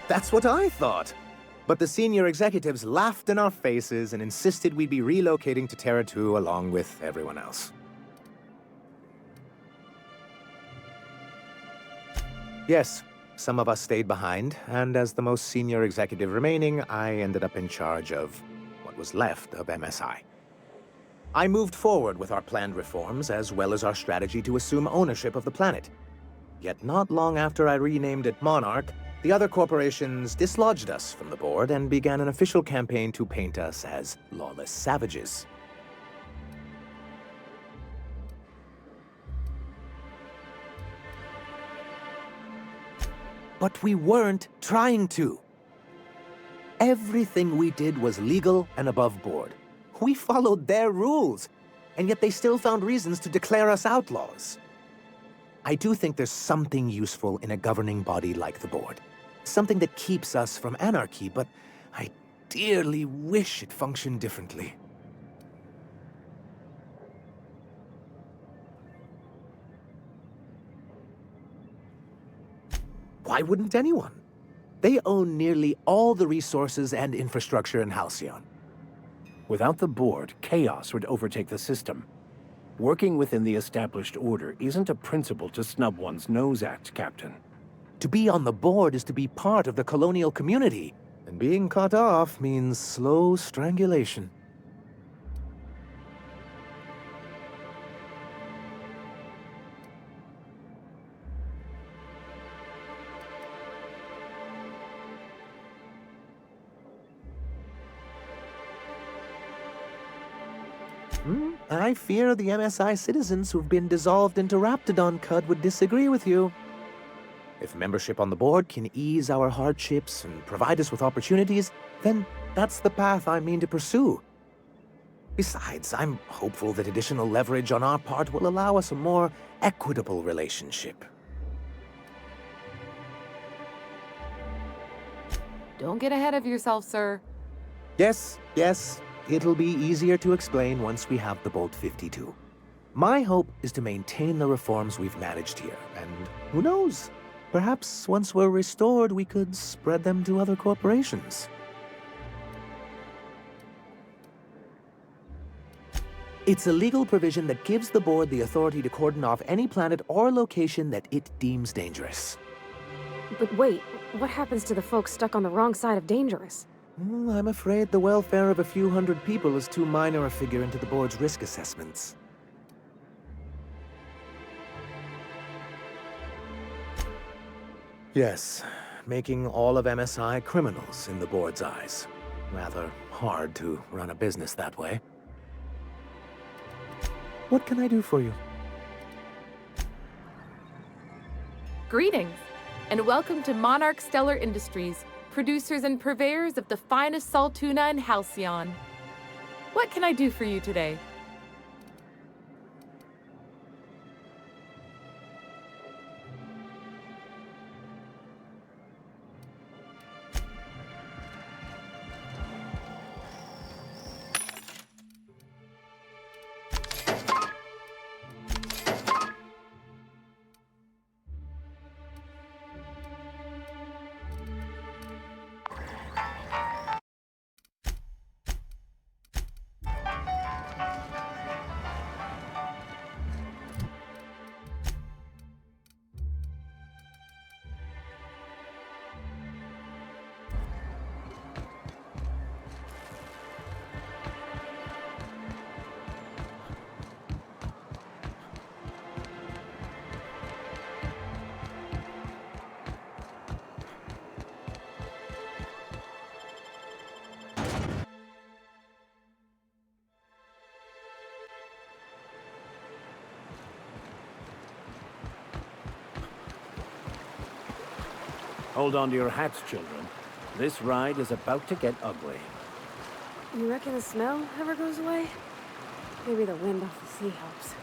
That's what I thought. But the senior executives laughed in our faces and insisted we'd be relocating to Terra 2 along with everyone else. Yes, some of us stayed behind, and as the most senior executive remaining, I ended up in charge of what was left of MSI. I moved forward with our planned reforms, as well as our strategy to assume ownership of the planet. Yet not long after I renamed it Monarch, the other corporations dislodged us from the board and began an official campaign to paint us as lawless savages. But we weren't trying to. Everything we did was legal and above board. We followed their rules, and yet they still found reasons to declare us outlaws. I do think there's something useful in a governing body like the board. Something that keeps us from anarchy, but I dearly wish it functioned differently. Why wouldn't anyone? They own nearly all the resources and infrastructure in Halcyon. Without the board, chaos would overtake the system. Working within the established order isn't a principle to snub one's nose at, Captain. To be on the board is to be part of the colonial community, and being cut off means slow strangulation. I fear the MSI citizens who've been dissolved into Raptidon Cud would disagree with you. If membership on the board can ease our hardships and provide us with opportunities, then that's the path I mean to pursue. Besides, I'm hopeful that additional leverage on our part will allow us a more equitable relationship. Don't get ahead of yourself, sir. Yes. It'll be easier to explain once we have the Bolt 52. My hope is to maintain the reforms we've managed here, and who knows? Perhaps once we're restored, we could spread them to other corporations. It's a legal provision that gives the board the authority to cordon off any planet or location that it deems dangerous. But wait, what happens to the folks stuck on the wrong side of dangerous? I'm afraid the welfare of a few hundred people is too minor a figure into the board's risk assessments. Yes, making all of MSI criminals in the board's eyes. Rather hard to run a business that way. What can I do for you? Greetings, and welcome to Monarch Stellar Industries, producers and purveyors of the finest salt tuna in Halcyon. What can I do for you today? Hold on to your hats, children. This ride is about to get ugly. You reckon the smell ever goes away? Maybe the wind off the sea helps.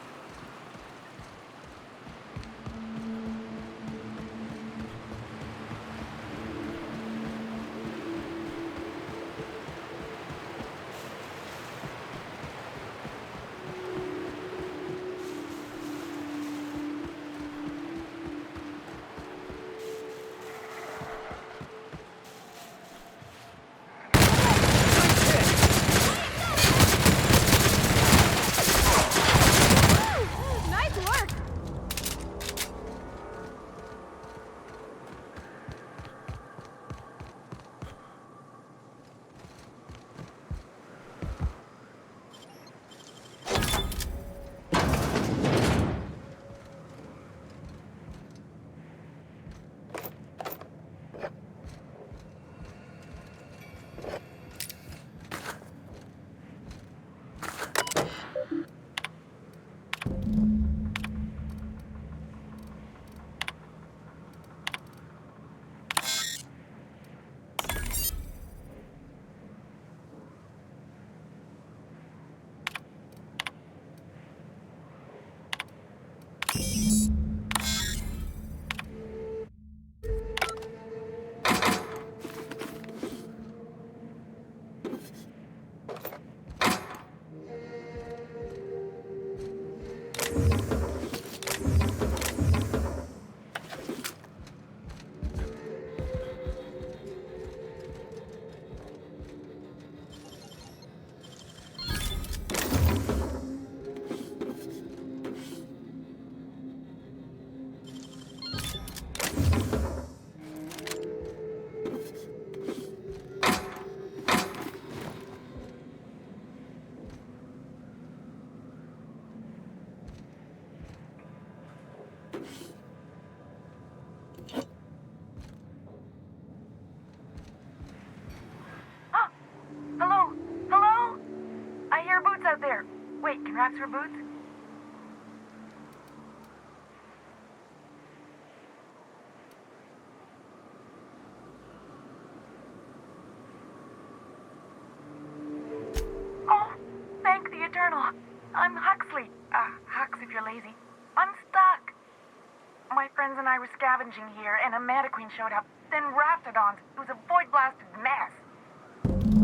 Out there. Wait, can Raps wear boots? Oh, thank the Eternal. I'm Huxley. Hux if you're lazy. I'm stuck. My friends and I were scavenging here, and a Meta Queen showed up. Then Raptidons. It was a void-blasted mess.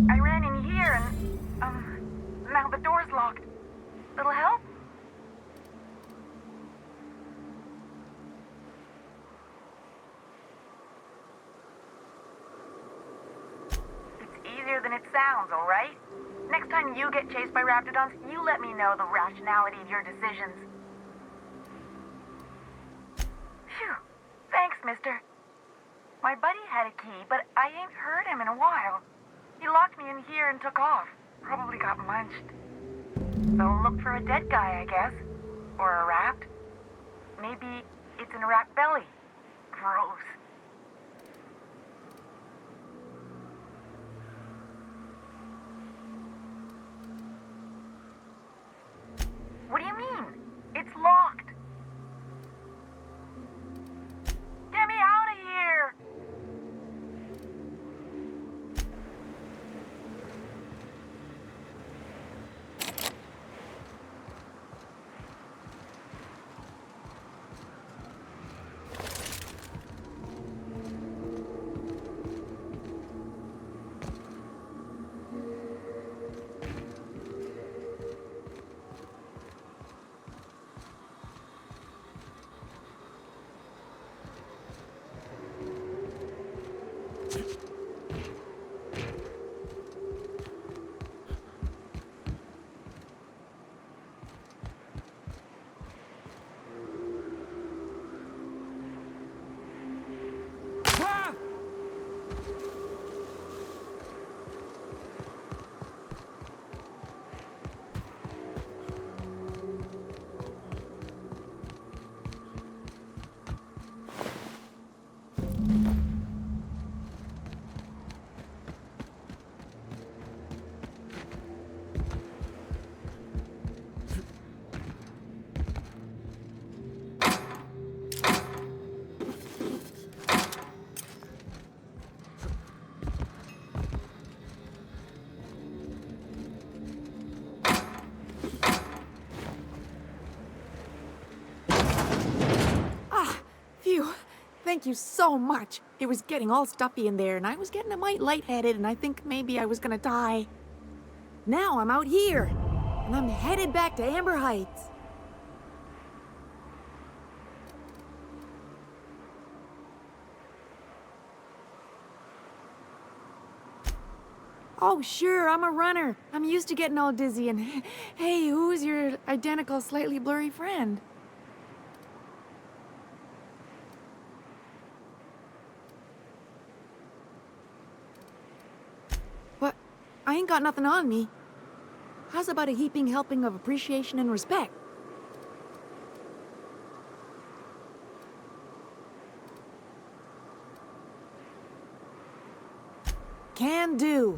I ran in here and, now the door's locked. Little help? It's easier than it sounds, all right? Next time you get chased by Raptidons, you let me know the rationality of your decisions. Phew. Thanks, mister. My buddy had a key, but I ain't heard him in a while. He locked me in here and took off. Probably got munched. So look for a dead guy, I guess. Or a rat. Maybe it's in a rat belly. Gross. What do you mean? It's locked. Get me out of here! Thank you so much. It was getting all stuffy in there, and I was getting a mite lightheaded, and I think maybe I was gonna die. Now I'm out here, and I'm headed back to Amber Heights. Oh, sure, I'm a runner. I'm used to getting all dizzy, and hey, who's your identical, slightly blurry friend? What? I ain't got nothing on me. How's about a heaping helping of appreciation and respect? Can do.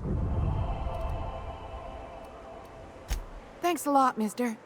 Thanks a lot, mister.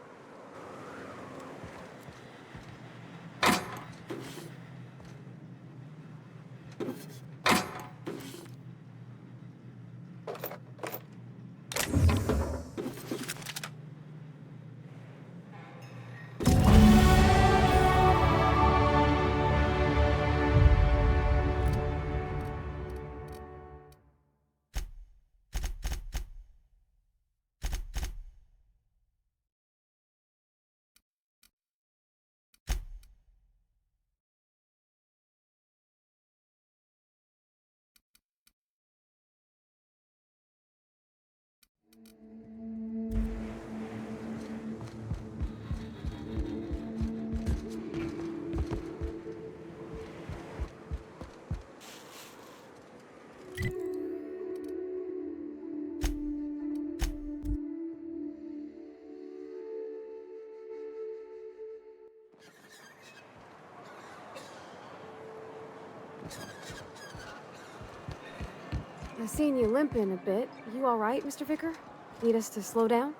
I've seen you limping a bit. You all right, Mr. Vicar? Need us to slow down?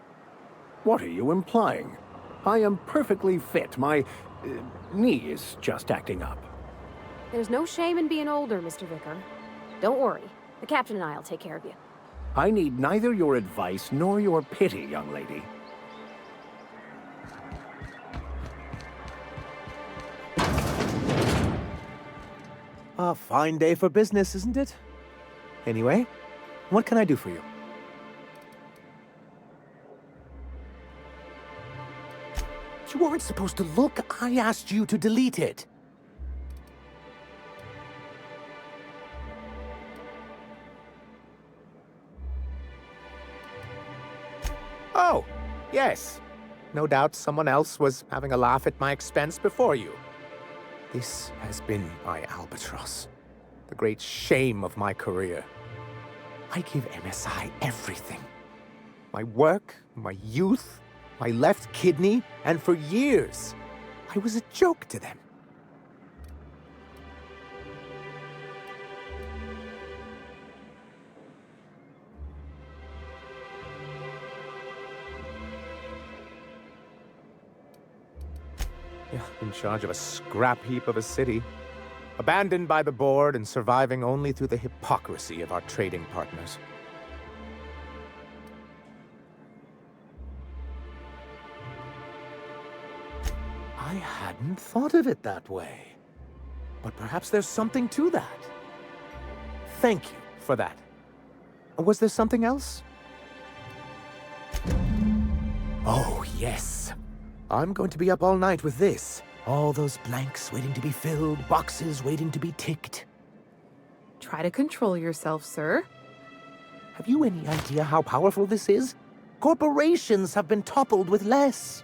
What are you implying? I am perfectly fit. My knee is just acting up. There's no shame in being older, Mr. Vicar. Don't worry. The captain and I'll take care of you. I need neither your advice nor your pity, young lady. A fine day for business, isn't it? Anyway, what can I do for you? You weren't supposed to look. I asked you to delete it. Oh, yes. No doubt someone else was having a laugh at my expense before you. This has been my albatross. The great shame of my career. I give MSI everything. My work, my youth, my left kidney, and for years, I was a joke to them. Yeah, in charge of a scrap heap of a city. Abandoned by the board and surviving only through the hypocrisy of our trading partners. I hadn't thought of it that way. But perhaps there's something to that. Thank you for that. Was there something else? Oh, yes. I'm going to be up all night with this. All those blanks waiting to be filled, boxes waiting to be ticked. Try to control yourself, sir. Have you any idea how powerful this is? Corporations have been toppled with less.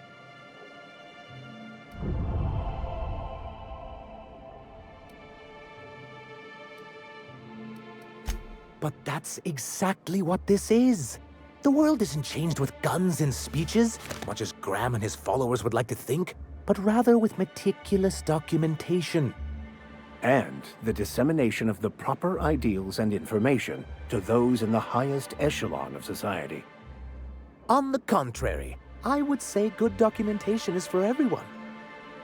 But that's exactly what this is. The world isn't changed with guns and speeches, much as Graham and his followers would like to think, but rather with meticulous documentation. And the dissemination of the proper ideals and information to those in the highest echelon of society. On the contrary, I would say good documentation is for everyone.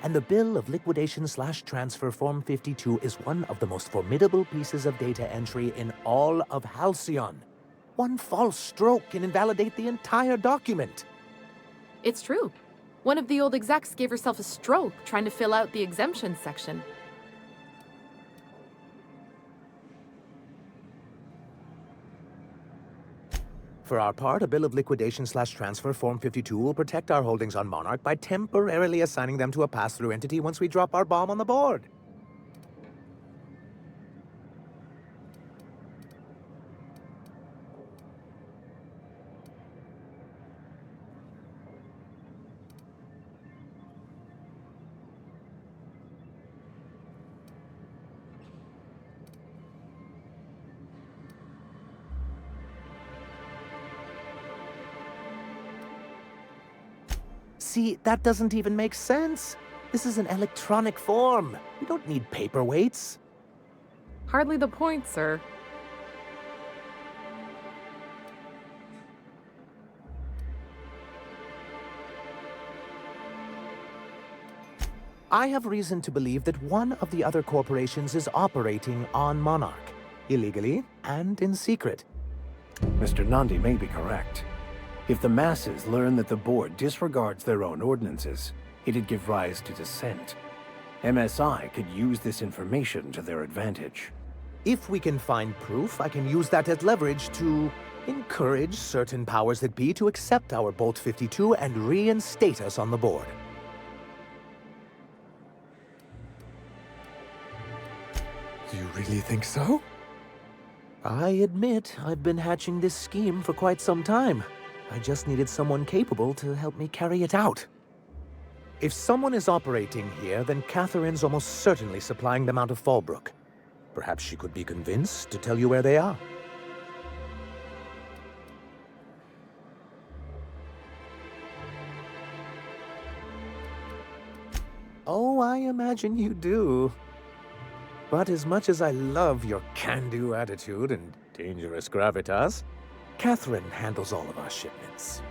And the Bill of Liquidation/Transfer Form 52 is one of the most formidable pieces of data entry in all of Halcyon. One false stroke can invalidate the entire document. It's true. One of the old execs gave herself a stroke trying to fill out the exemption section. For our part, a bill of liquidation/transfer Form 52 will protect our holdings on Monarch by temporarily assigning them to a pass-through entity once we drop our bomb on the board. See, that doesn't even make sense. This is an electronic form. We don't need paperweights. Hardly the point, sir. I have reason to believe that one of the other corporations is operating on Monarch, illegally and in secret. Mr. Nandi may be correct. If the masses learn that the board disregards their own ordinances, it'd give rise to dissent. MSI could use this information to their advantage. If we can find proof, I can use that as leverage to encourage certain powers that be to accept our Bolt 52 and reinstate us on the board. You really think so? I admit I've been hatching this scheme for quite some time. I just needed someone capable to help me carry it out. If someone is operating here, then Catherine's almost certainly supplying them out of Fallbrook. Perhaps she could be convinced to tell you where they are. Oh, I imagine you do. But as much as I love your can-do attitude and dangerous gravitas, Catherine handles all of our shipments.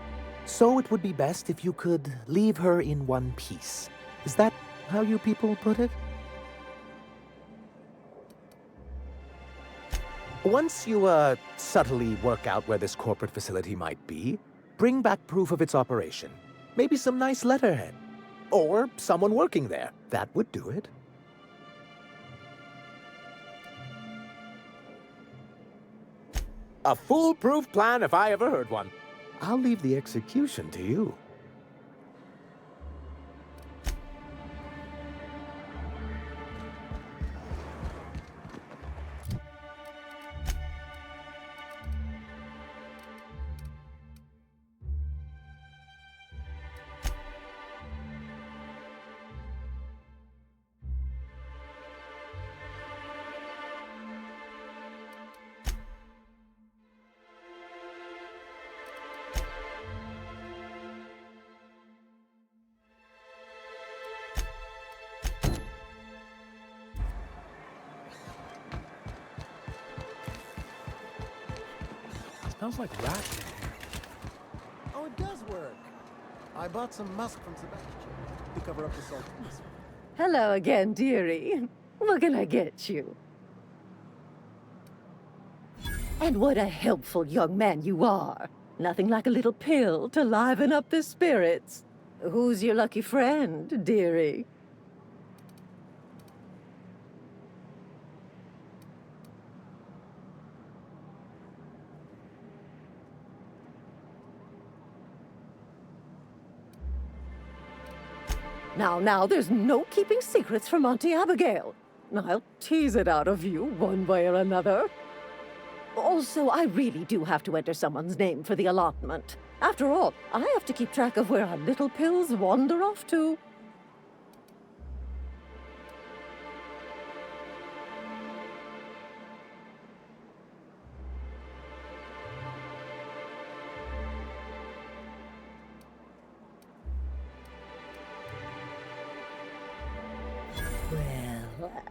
So it would be best if you could leave her in one piece. Is that how you people put it? Once you, subtly work out where this corporate facility might be, bring back proof of its operation. Maybe some nice letterhead. Or someone working there. That would do it. A foolproof plan if I ever heard one. I'll leave the execution to you. Smells like rat in here. Oh, it does work. I bought some musk from Sebastian to cover up the saltiness. Hello again, dearie. What can I get you? And what a helpful young man you are. Nothing like a little pill to liven up the spirits. Who's your lucky friend, dearie? Now, there's no keeping secrets from Auntie Abigail. I'll tease it out of you one way or another. Also, I really do have to enter someone's name for the allotment. After all, I have to keep track of where our little pills wander off to.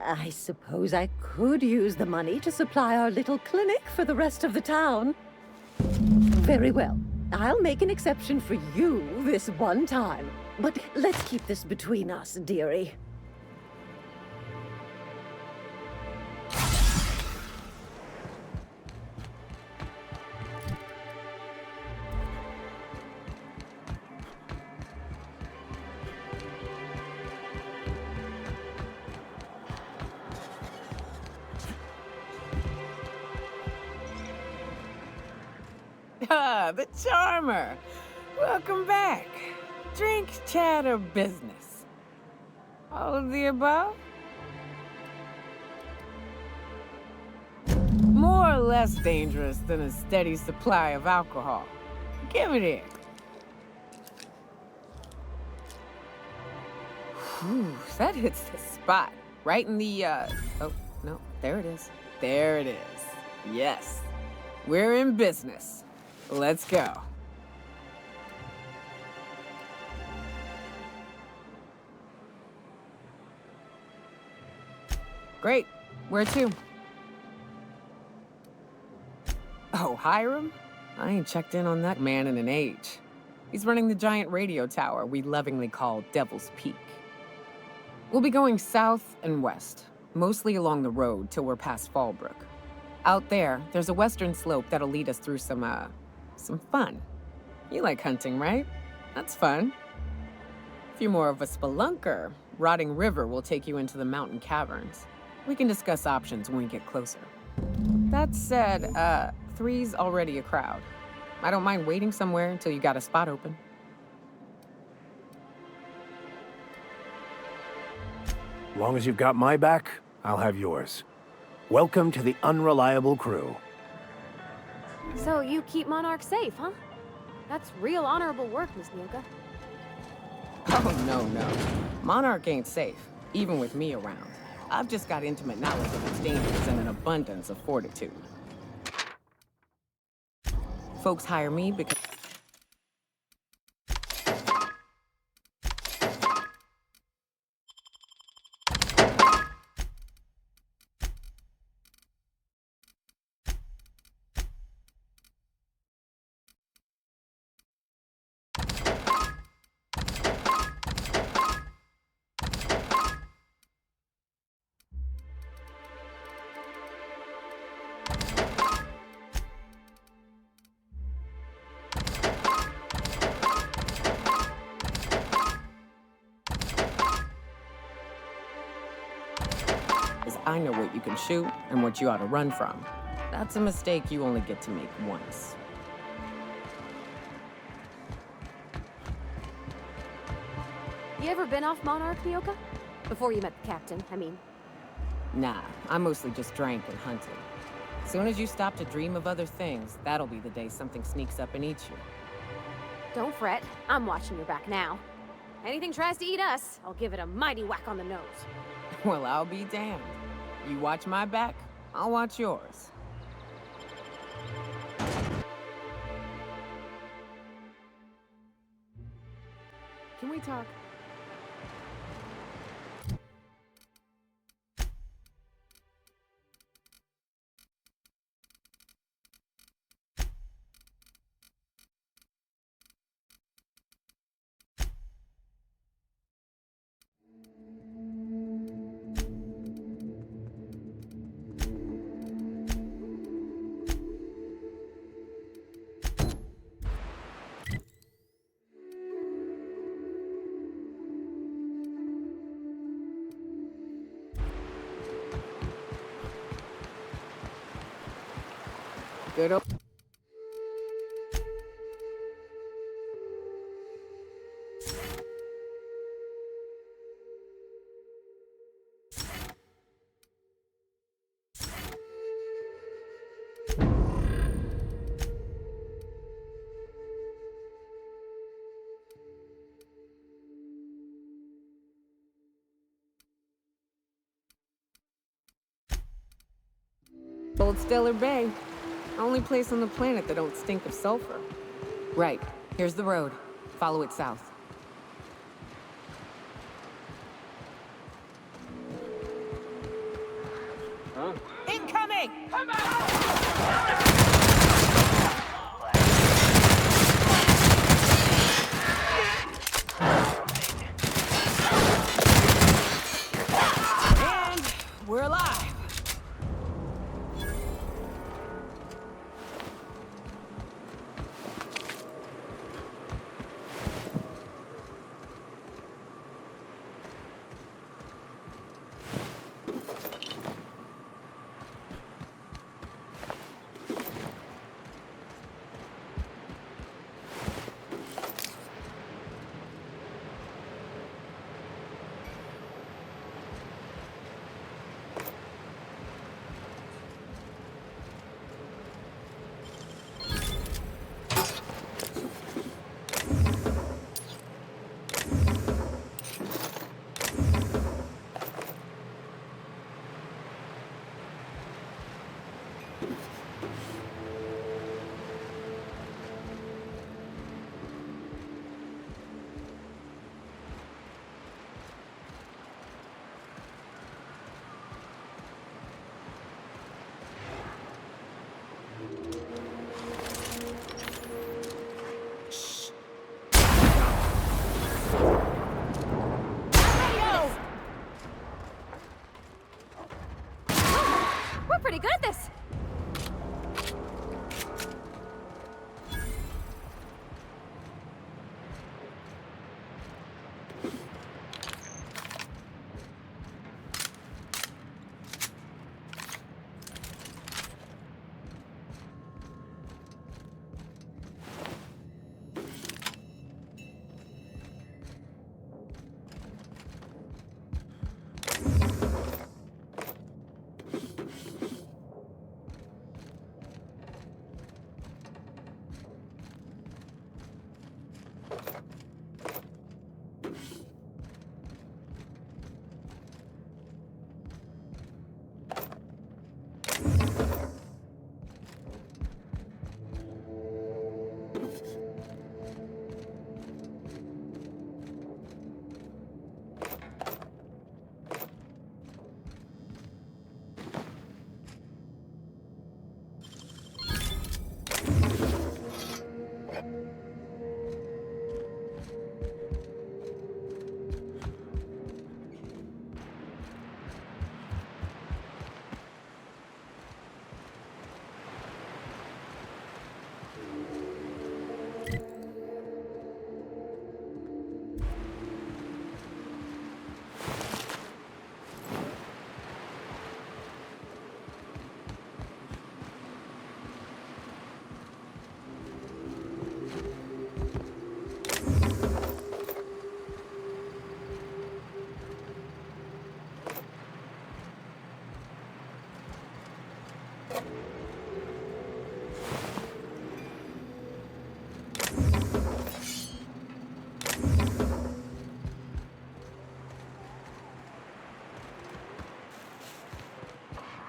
I suppose I could use the money to supply our little clinic for the rest of the town. Very well. I'll make an exception for you this one time. But let's keep this between us, dearie. Ah, the charmer. Welcome back. Drink, chat, or business? All of the above? More or less dangerous than a steady supply of alcohol. Give it here. Whew, that hits the spot. Right in the, oh, no, there it is. There it is. Yes. We're in business. Let's go. Great. Where to? Oh, Hiram? I ain't checked in on that man in an age. He's running the giant radio tower we lovingly call Devil's Peak. We'll be going south and west, mostly along the road till we're past Fallbrook. Out there, there's a western slope that'll lead us through some fun. You like hunting, right? That's fun. If you're more of a spelunker, Rotting River will take you into the mountain caverns. We can discuss options when we get closer. That said, 3's already a crowd. I don't mind waiting somewhere until you got a spot open. Long as you've got my back, I'll have yours. Welcome to the unreliable crew. So you keep Monarch safe, huh? That's real honorable work, Miss Nyoka. Oh, no. Monarch ain't safe, even with me around. I've just got intimate knowledge of its dangers and an abundance of fortitude. Folks hire me because... I know what you can shoot and what you ought to run from. That's a mistake you only get to make once. You ever been off Monarch, Nyoka? Before you met the captain, I mean. Nah, I mostly just drank and hunted. Soon as you stop to dream of other things, that'll be the day something sneaks up and eats you. Don't fret, I'm watching your back now. Anything tries to eat us, I'll give it a mighty whack on the nose. Well, I'll be damned. You watch my back, I'll watch yours. Can we talk? Good old... Old Stellar Bay. Only place on the planet that don't stink of sulfur. Right. Here's the road. Follow it south. Huh? Incoming! And we're alive.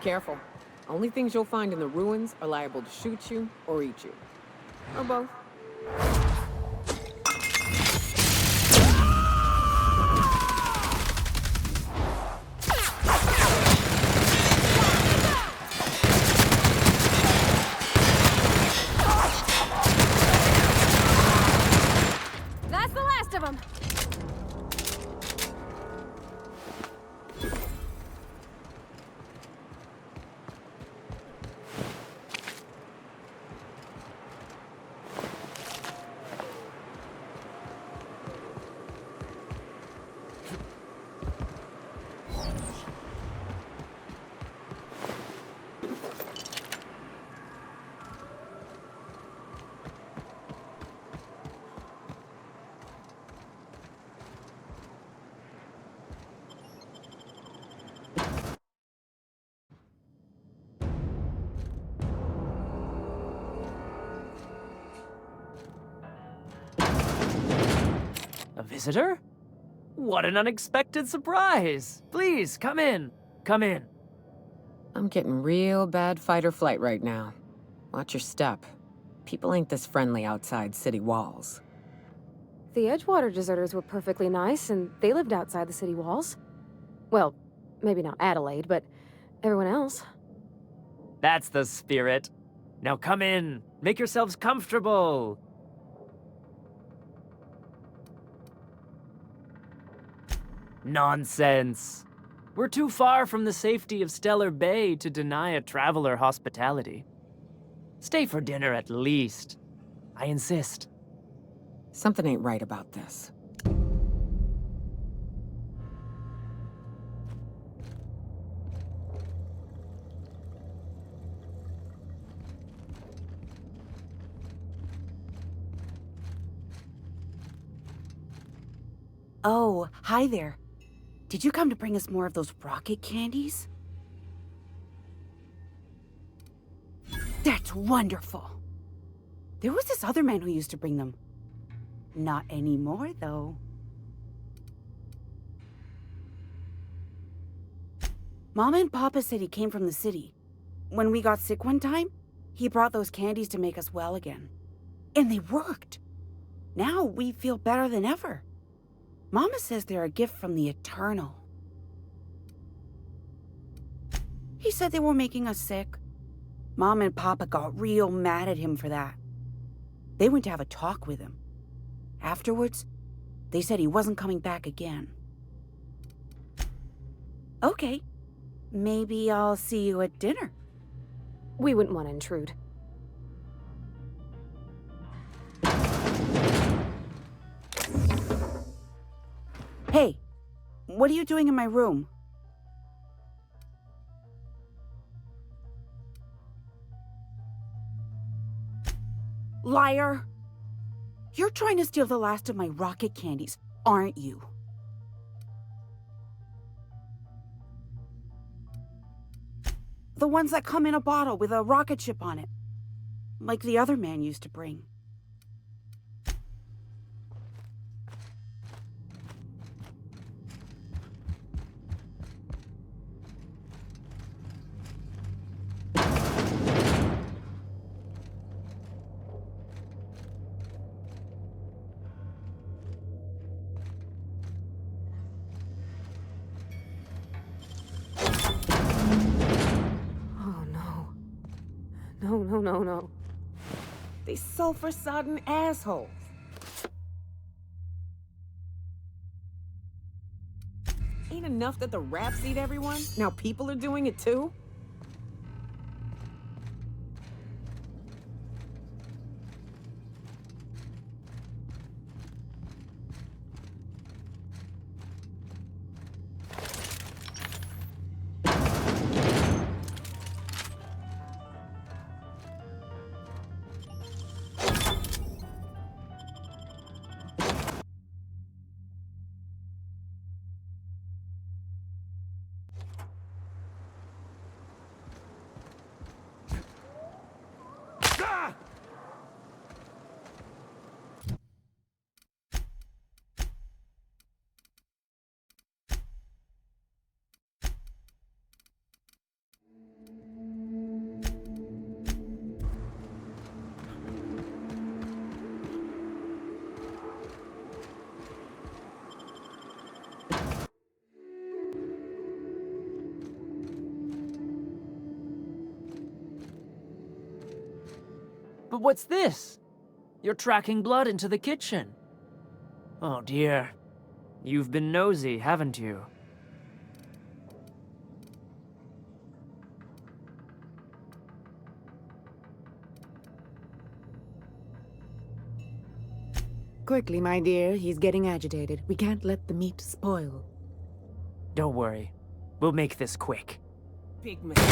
Careful. Only things you'll find in the ruins are liable to shoot you or eat you. Or both. That's the last of them. A visitor? What an unexpected surprise! Please, come in. Come in. I'm getting real bad fight or flight right now. Watch your step. People ain't this friendly outside city walls. The Edgewater deserters were perfectly nice, and they lived outside the city walls. Well, maybe not Adelaide, but everyone else. That's the spirit. Now come in. Make yourselves comfortable. Nonsense. We're too far from the safety of Stellar Bay to deny a traveler hospitality. Stay for dinner at least. I insist. Something ain't right about this. Oh, hi there. Did you come to bring us more of those rocket candies? That's wonderful. There was this other man who used to bring them. Not anymore, though. Mama and Papa said he came from the city. When we got sick one time, he brought those candies to make us well again. And they worked. Now we feel better than ever. Mama says they're a gift from the Eternal. He said they were making us sick. Mom and Papa got real mad at him for that. They went to have a talk with him. Afterwards, they said he wasn't coming back again. Okay, maybe I'll see you at dinner. We wouldn't want to intrude. Hey, what are you doing in my room? Liar! You're trying to steal the last of my rocket candies, aren't you? The ones that come in a bottle with a rocket ship on it. Like the other man used to bring. No. They sulfur-sodden assholes. Ain't enough that the rats eat everyone? Now people are doing it too? But what's this? You're tracking blood into the kitchen. Oh dear. You've been nosy, haven't you? Quickly, my dear. He's getting agitated. We can't let the meat spoil. Don't worry. We'll make this quick. Big mistake.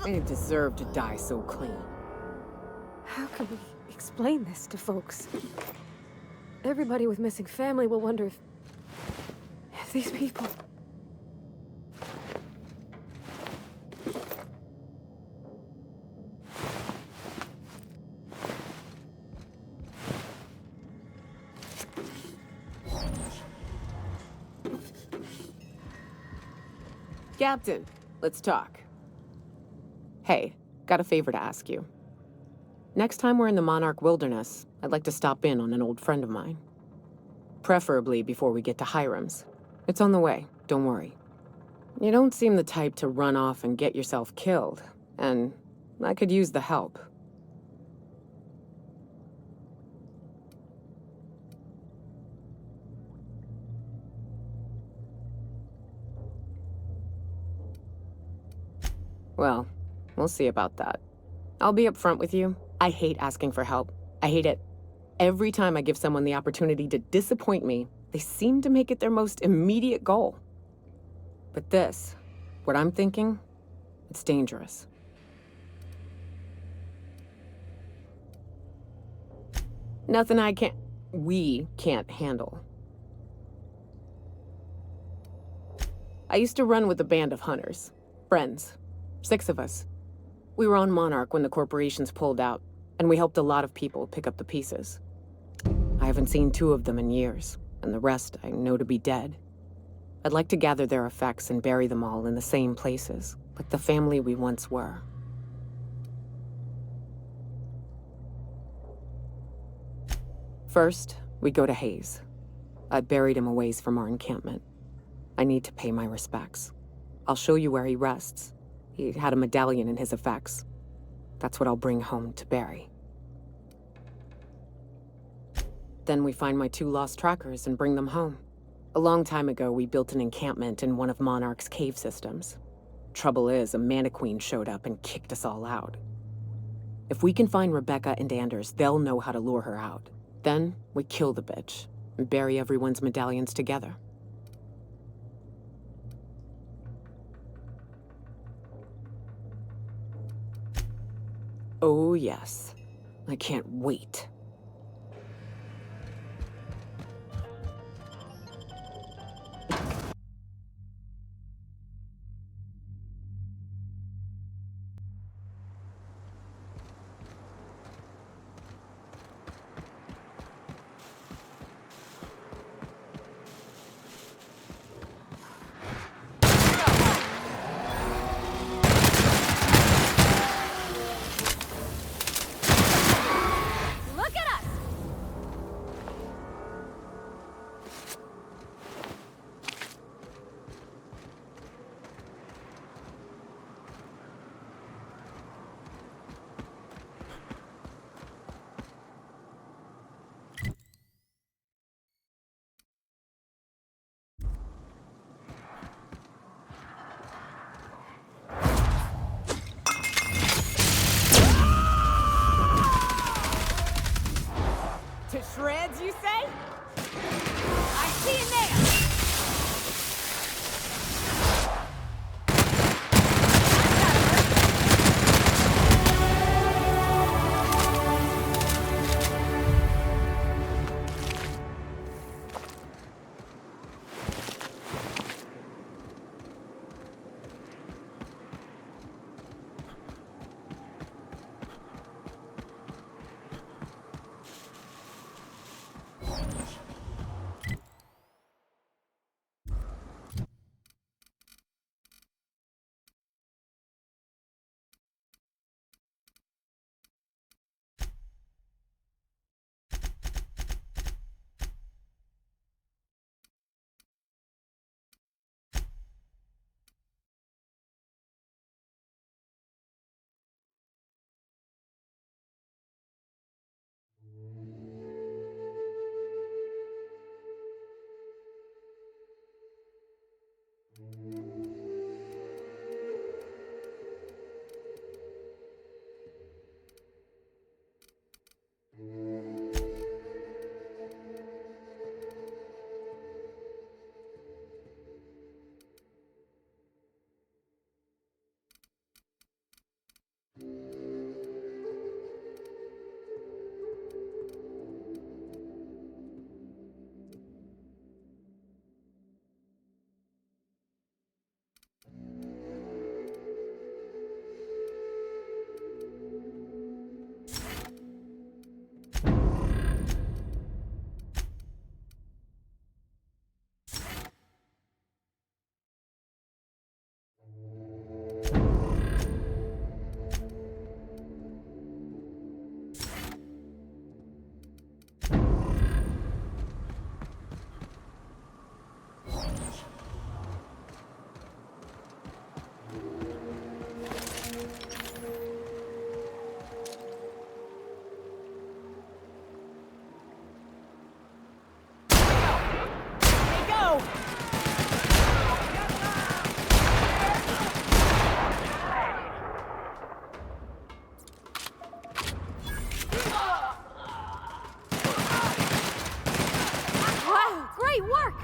I didn't deserve to die so clean. How can we explain this to folks? Everybody with missing family will wonder if these people... Captain, let's talk. Hey, got a favor to ask you. Next time we're in the Monarch Wilderness, I'd like to stop in on an old friend of mine. Preferably before we get to Hiram's. It's on the way, don't worry. You don't seem the type to run off and get yourself killed, and I could use the help. Well, we'll see about that. I'll be upfront with you. I hate asking for help. I hate it. Every time I give someone the opportunity to disappoint me, they seem to make it their most immediate goal. But this, what I'm thinking, it's dangerous. Nothing we can't handle. I used to run with a band of hunters. Friends. 6 of us. We were on Monarch when the corporations pulled out, and we helped a lot of people pick up the pieces. I haven't seen 2 of them in years, and the rest I know to be dead. I'd like to gather their effects and bury them all in the same places, like the family we once were. First, we go to Hayes. I buried him a ways from our encampment. I need to pay my respects. I'll show you where he rests. He had a medallion in his effects. That's what I'll bring home to Barry. Then we find my 2 lost trackers and bring them home. A long time ago, we built an encampment in one of Monarch's cave systems. Trouble is, a Mantiqueen showed up and kicked us all out. If we can find Rebecca and Anders, they'll know how to lure her out. Then, we kill the bitch and bury everyone's medallions together. Oh, yes. I can't wait. Look Great work!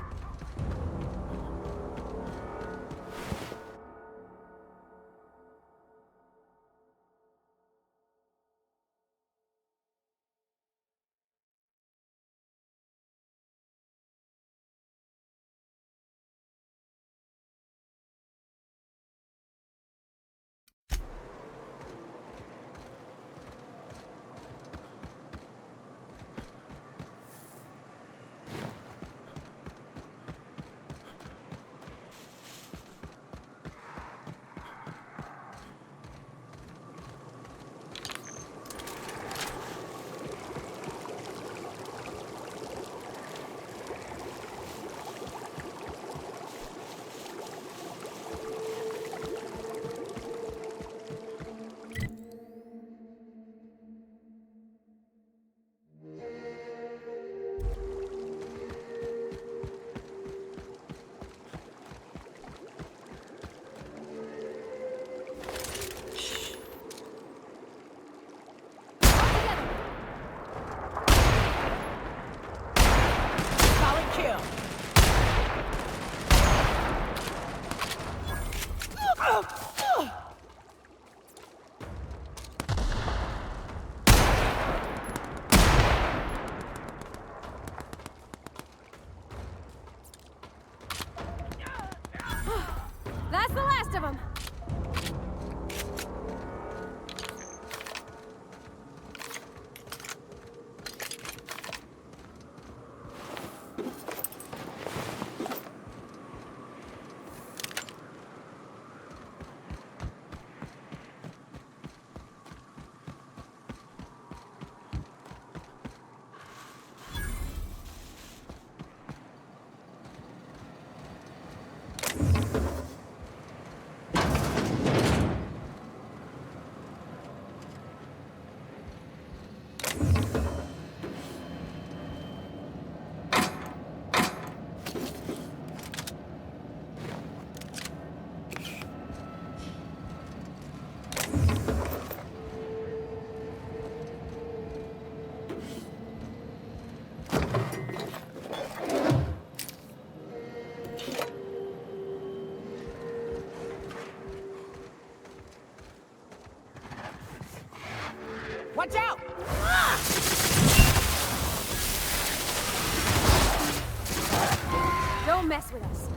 Solid kill. That's the last of them! Watch out! Don't mess with us.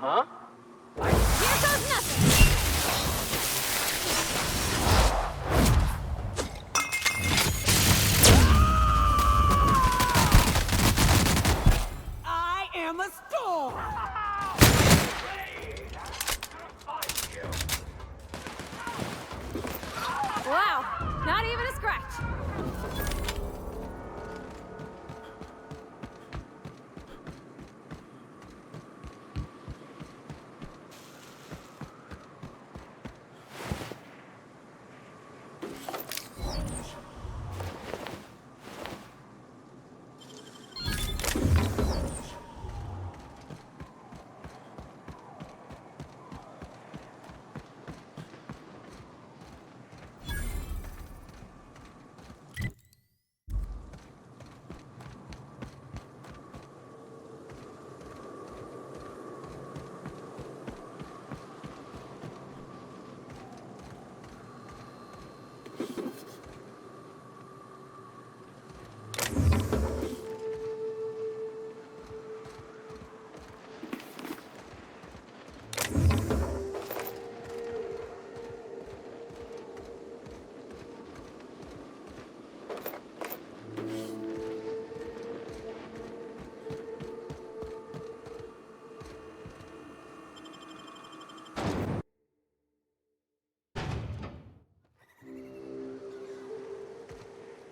Huh? Here goes nothing! I am a storm! Wow, not even a scratch.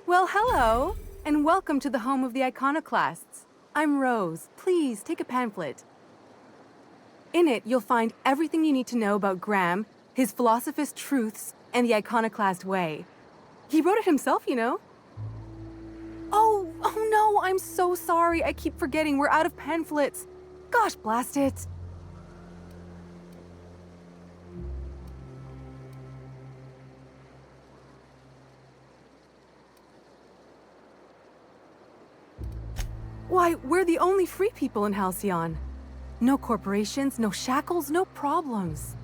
Well, hello, and welcome to the home of the iconoclasts. I'm Rose. Please take a pamphlet. In it, you'll find everything you need to know about Graham, his philosophist truths, and the iconoclast way. He wrote it himself, you know. Oh no, I'm so sorry. I keep forgetting we're out of pamphlets. Gosh, blast it. Why, we're the only free people in Halcyon. No corporations, no shackles, no problems.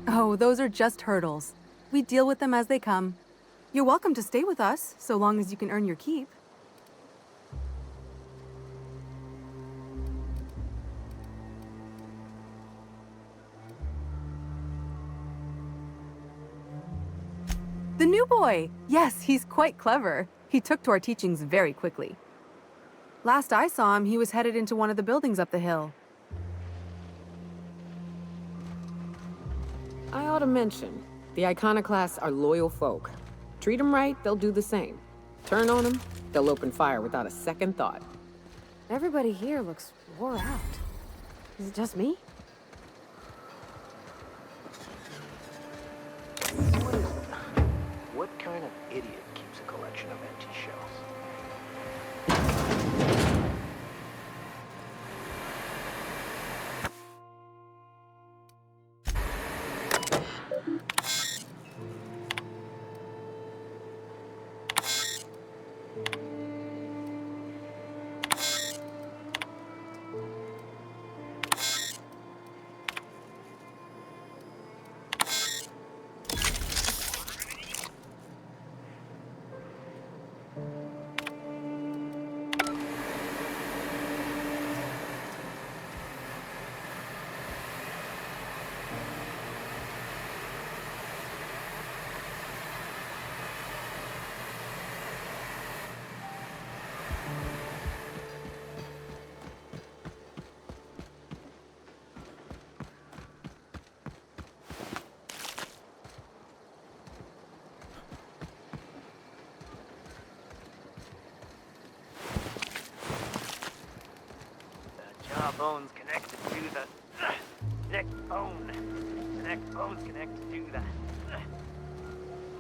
Oh, those are just hurdles. We deal with them as they come. You're welcome to stay with us, so long as you can earn your keep. The new boy! Yes, he's quite clever. He took to our teachings very quickly. Last I saw him, he was headed into one of the buildings up the hill. I ought to mention, the iconoclasts are loyal folk. Treat them right, they'll do the same. Turn on them, they'll open fire without a second thought. Everybody here looks wore out. Is it just me? What kind of idiot keeps a collection of empty shells? Jawbone's connected to the next bone. The next bone's connected to the...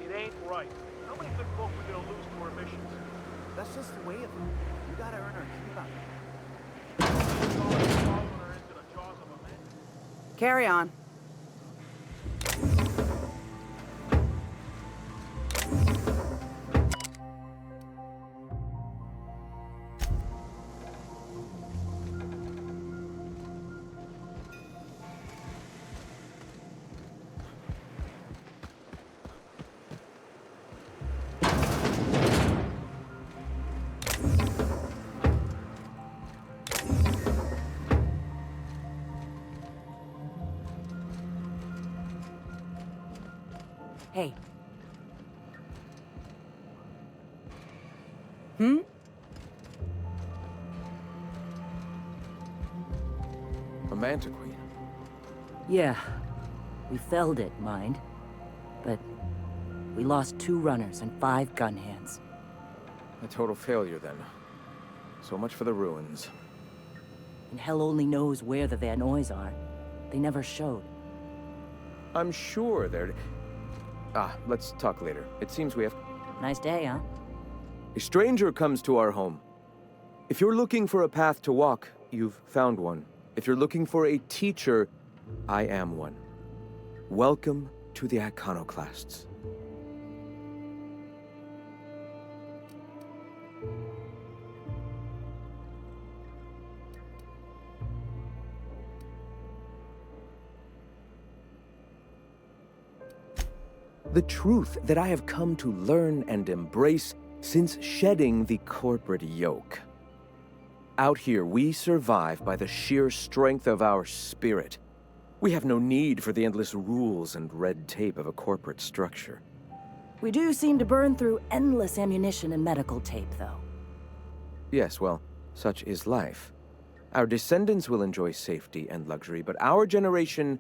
It ain't right. How many good folk we gonna lose to our missions? That's just the way of it. We gotta earn our keep out. Carry on. Hey. A mantiquine. Yeah. We felled it, mind. But we lost 2 runners and 5 gun hands. A total failure, then. So much for the ruins. And hell only knows where the Van Oys are. They never showed. I'm sure they're... let's talk later. It seems we have... Nice day, huh? A stranger comes to our home. If you're looking for a path to walk, you've found one. If you're looking for a teacher, I am one. Welcome to the Iconoclasts. The truth that I have come to learn and embrace since shedding the corporate yoke. Out here, we survive by the sheer strength of our spirit. We have no need for the endless rules and red tape of a corporate structure. We do seem to burn through endless ammunition and medical tape, though. Yes, well, such is life. Our descendants will enjoy safety and luxury, but our generation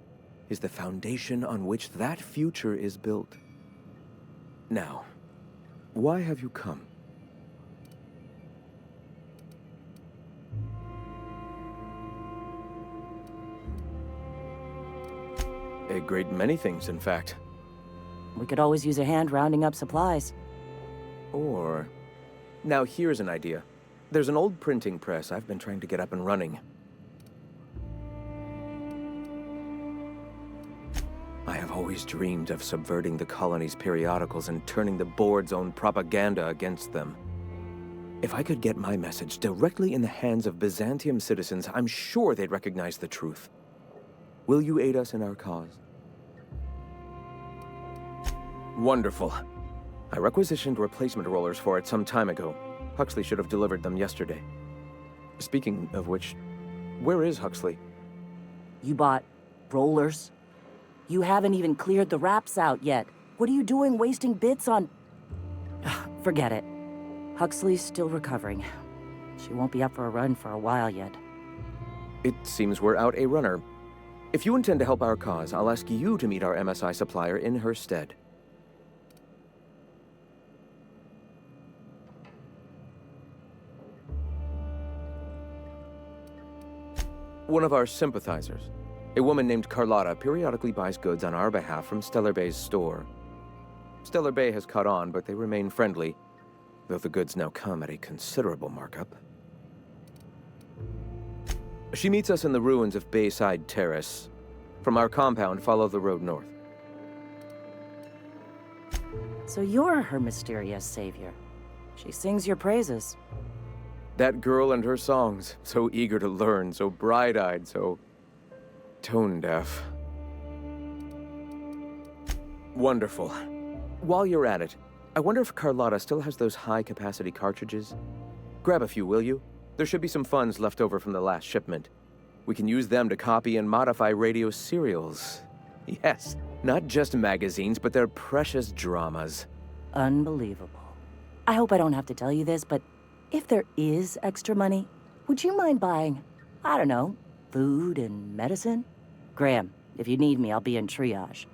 is the foundation on which that future is built. Now, why have you come? A great many things, in fact. We could always use a hand rounding up supplies. Or... Now here's an idea. There's an old printing press I've been trying to get up and running. I have always dreamed of subverting the colony's periodicals and turning the board's own propaganda against them. If I could get my message directly in the hands of Byzantium citizens, I'm sure they'd recognize the truth. Will you aid us in our cause? Wonderful. I requisitioned replacement rollers for it some time ago. Huxley should have delivered them yesterday. Speaking of which, where is Huxley? You bought rollers? You haven't even cleared the wraps out yet. What are you doing wasting bits on... Forget it. Huxley's still recovering. She won't be up for a run for a while yet. It seems we're out a runner. If you intend to help our cause, I'll ask you to meet our MSI supplier in her stead. One of our sympathizers, a woman named Carlotta, periodically buys goods on our behalf from Stellar Bay's store. Stellar Bay has caught on, but they remain friendly, though the goods now come at a considerable markup. She meets us in the ruins of Bayside Terrace. From our compound, follow the road north. So you're her mysterious savior. She sings your praises. That girl and her songs, so eager to learn, so bright-eyed, so tone-deaf. Wonderful. While you're at it, I wonder if Carlotta still has those high-capacity cartridges? Grab a few, will you? There should be some funds left over from the last shipment. We can use them to copy and modify radio serials. Yes, not just magazines, but their precious dramas. Unbelievable. I hope I don't have to tell you this, but if there is extra money, would you mind buying, I don't know, food and medicine? Graham, if you need me, I'll be in triage.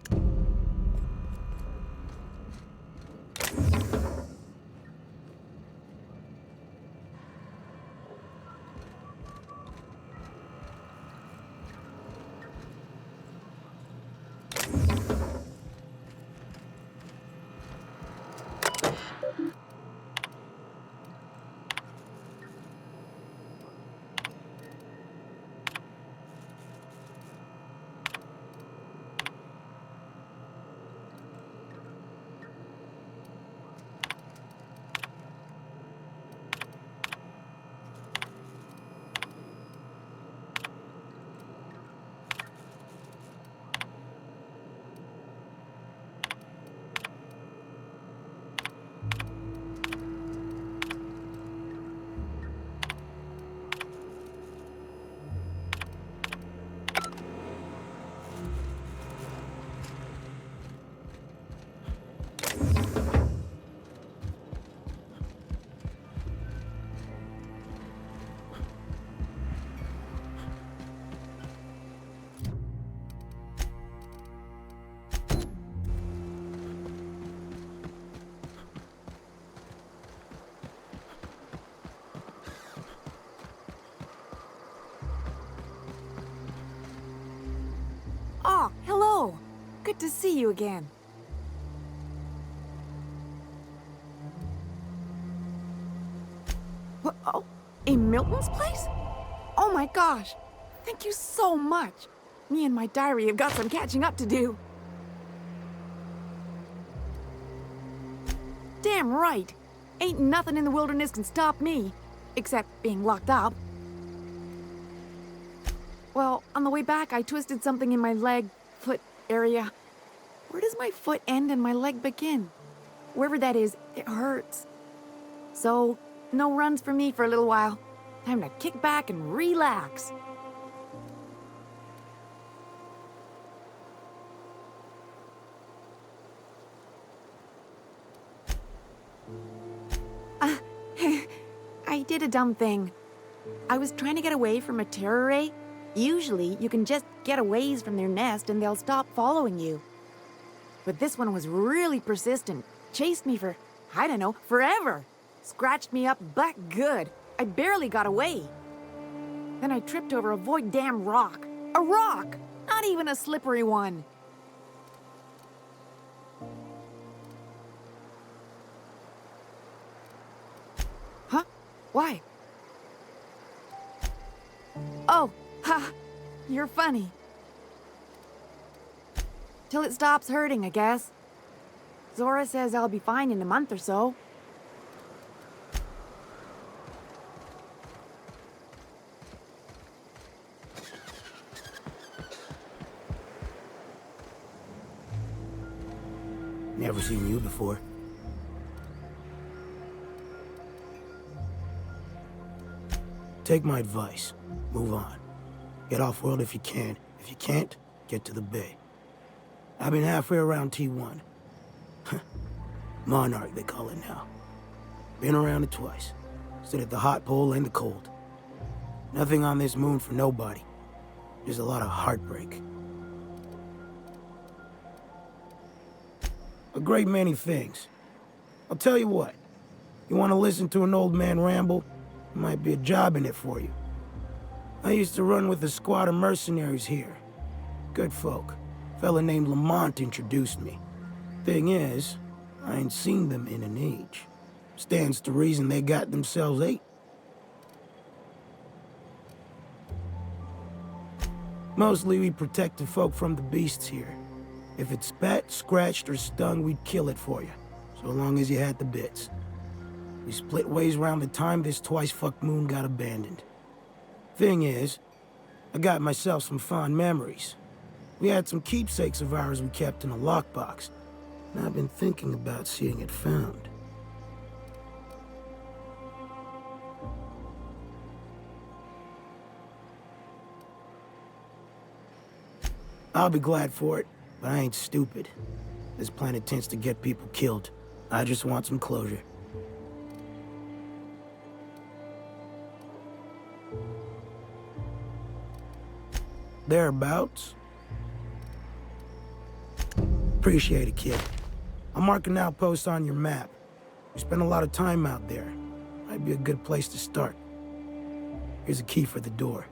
Good to see you again. Oh, in Milton's place? Oh my gosh! Thank you so much! Me and my diary have got some catching up to do. Damn right! Ain't nothing in the wilderness can stop me, except being locked up. Well, on the way back, I twisted something in my leg, foot area. Where does my foot end and my leg begin? Wherever that is, it hurts. So, no runs for me for a little while. Time to kick back and relax. I did a dumb thing. I was trying to get away from a terror ray. Usually, you can just get a ways from their nest and they'll stop following you. But this one was really persistent. Chased me for, I don't know, forever. Scratched me up back good. I barely got away. Then I tripped over a void damn rock. A rock! Not even a slippery one. Huh? Why? Oh, ha! You're funny. Till it stops hurting, I guess. Zora says I'll be fine in a month or so. Never seen you before. Take my advice. Move on. Get off-world if you can. If you can't, get to the bay. I've been halfway around T1. Monarch, they call it now. Been around it twice. Stood at the hot pole and the cold. Nothing on this moon for nobody. There's a lot of heartbreak. A great many things. I'll tell you what. You want to listen to an old man ramble? There might be a job in it for you. I used to run with a squad of mercenaries here. Good folk. A fella named Lamont introduced me. Thing is, I ain't seen them in an age. Stands to reason they got themselves ate. Mostly we protected folk from the beasts here. If it spat, scratched, or stung, we'd kill it for you. So long as you had the bits. We split ways around the time this twice-fucked moon got abandoned. Thing is, I got myself some fond memories. We had some keepsakes of ours we kept in a lockbox, and I've been thinking about seeing it found. I'll be glad for it, but I ain't stupid. This planet tends to get people killed. I just want some closure. Thereabouts. Appreciate it, kid. I'll mark an outpost on your map. You spend a lot of time out there. Might be a good place to start. Here's a key for the door.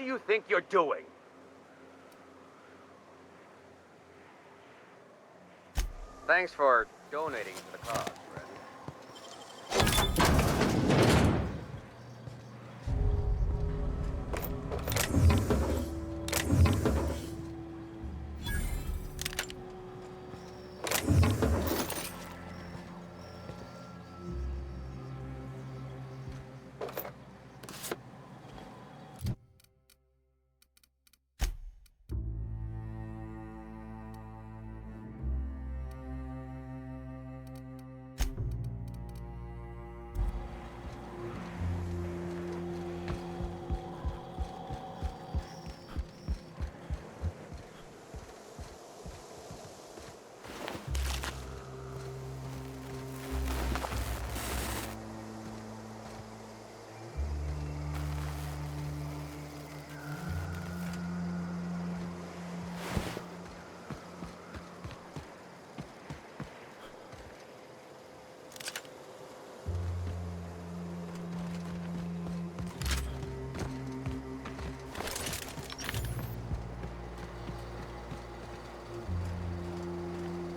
do you think you're doing? Thanks for donating to the cause, Fred.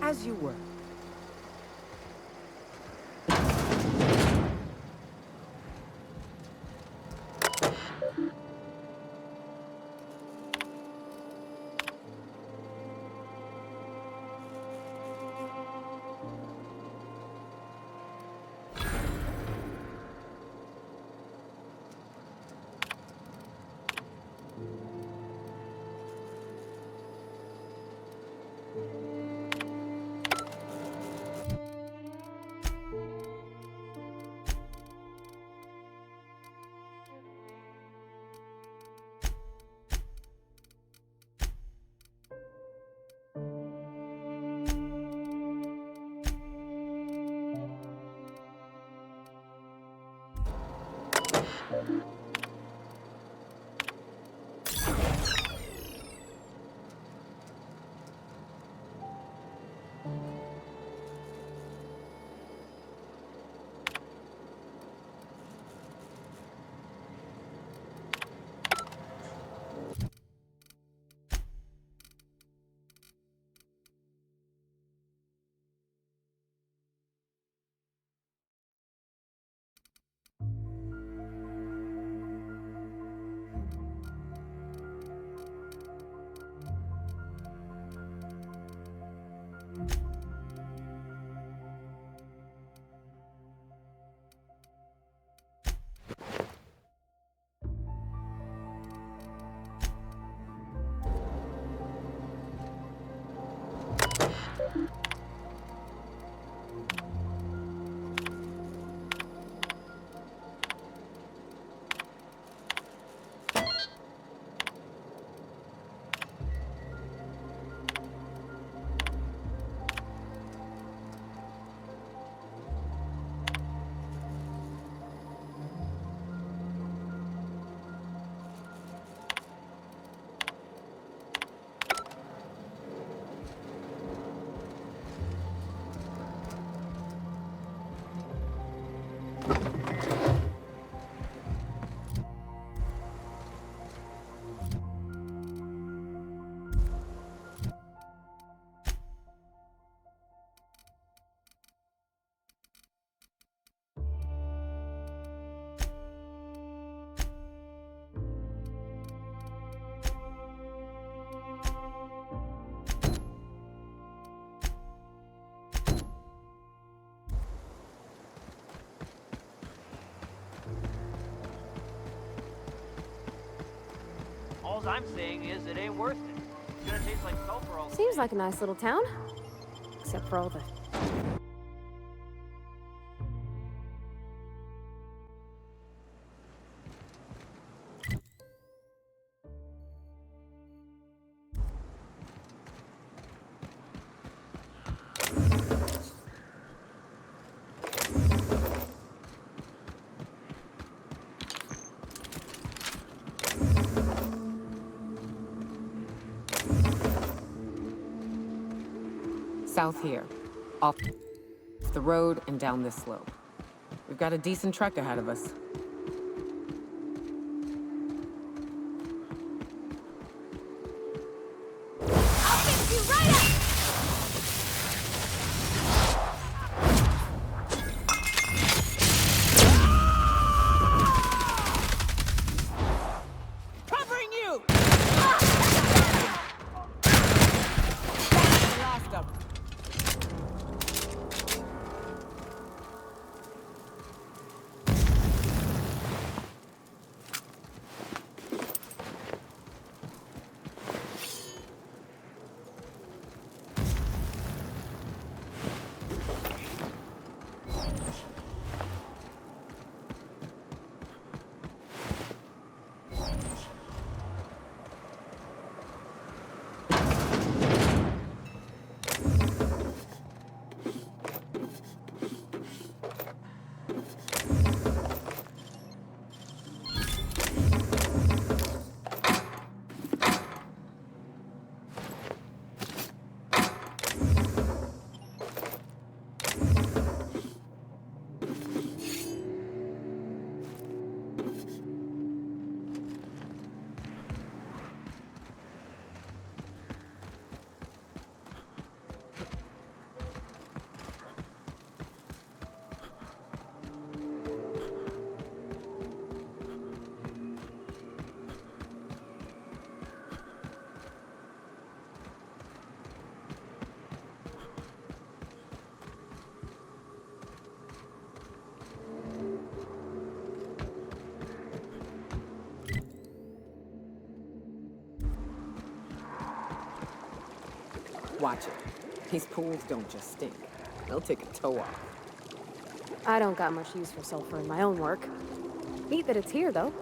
As you were. All I'm saying is it ain't worth it. It's gonna taste like sulfur all the Seems like a nice little town. Except for all the... South here, off the road and down this slope. We've got a decent trek ahead of us. Watch it. These pools don't just stink. They'll take a toe off. I don't got much use for sulfur in my own work. Neat that it's here, though.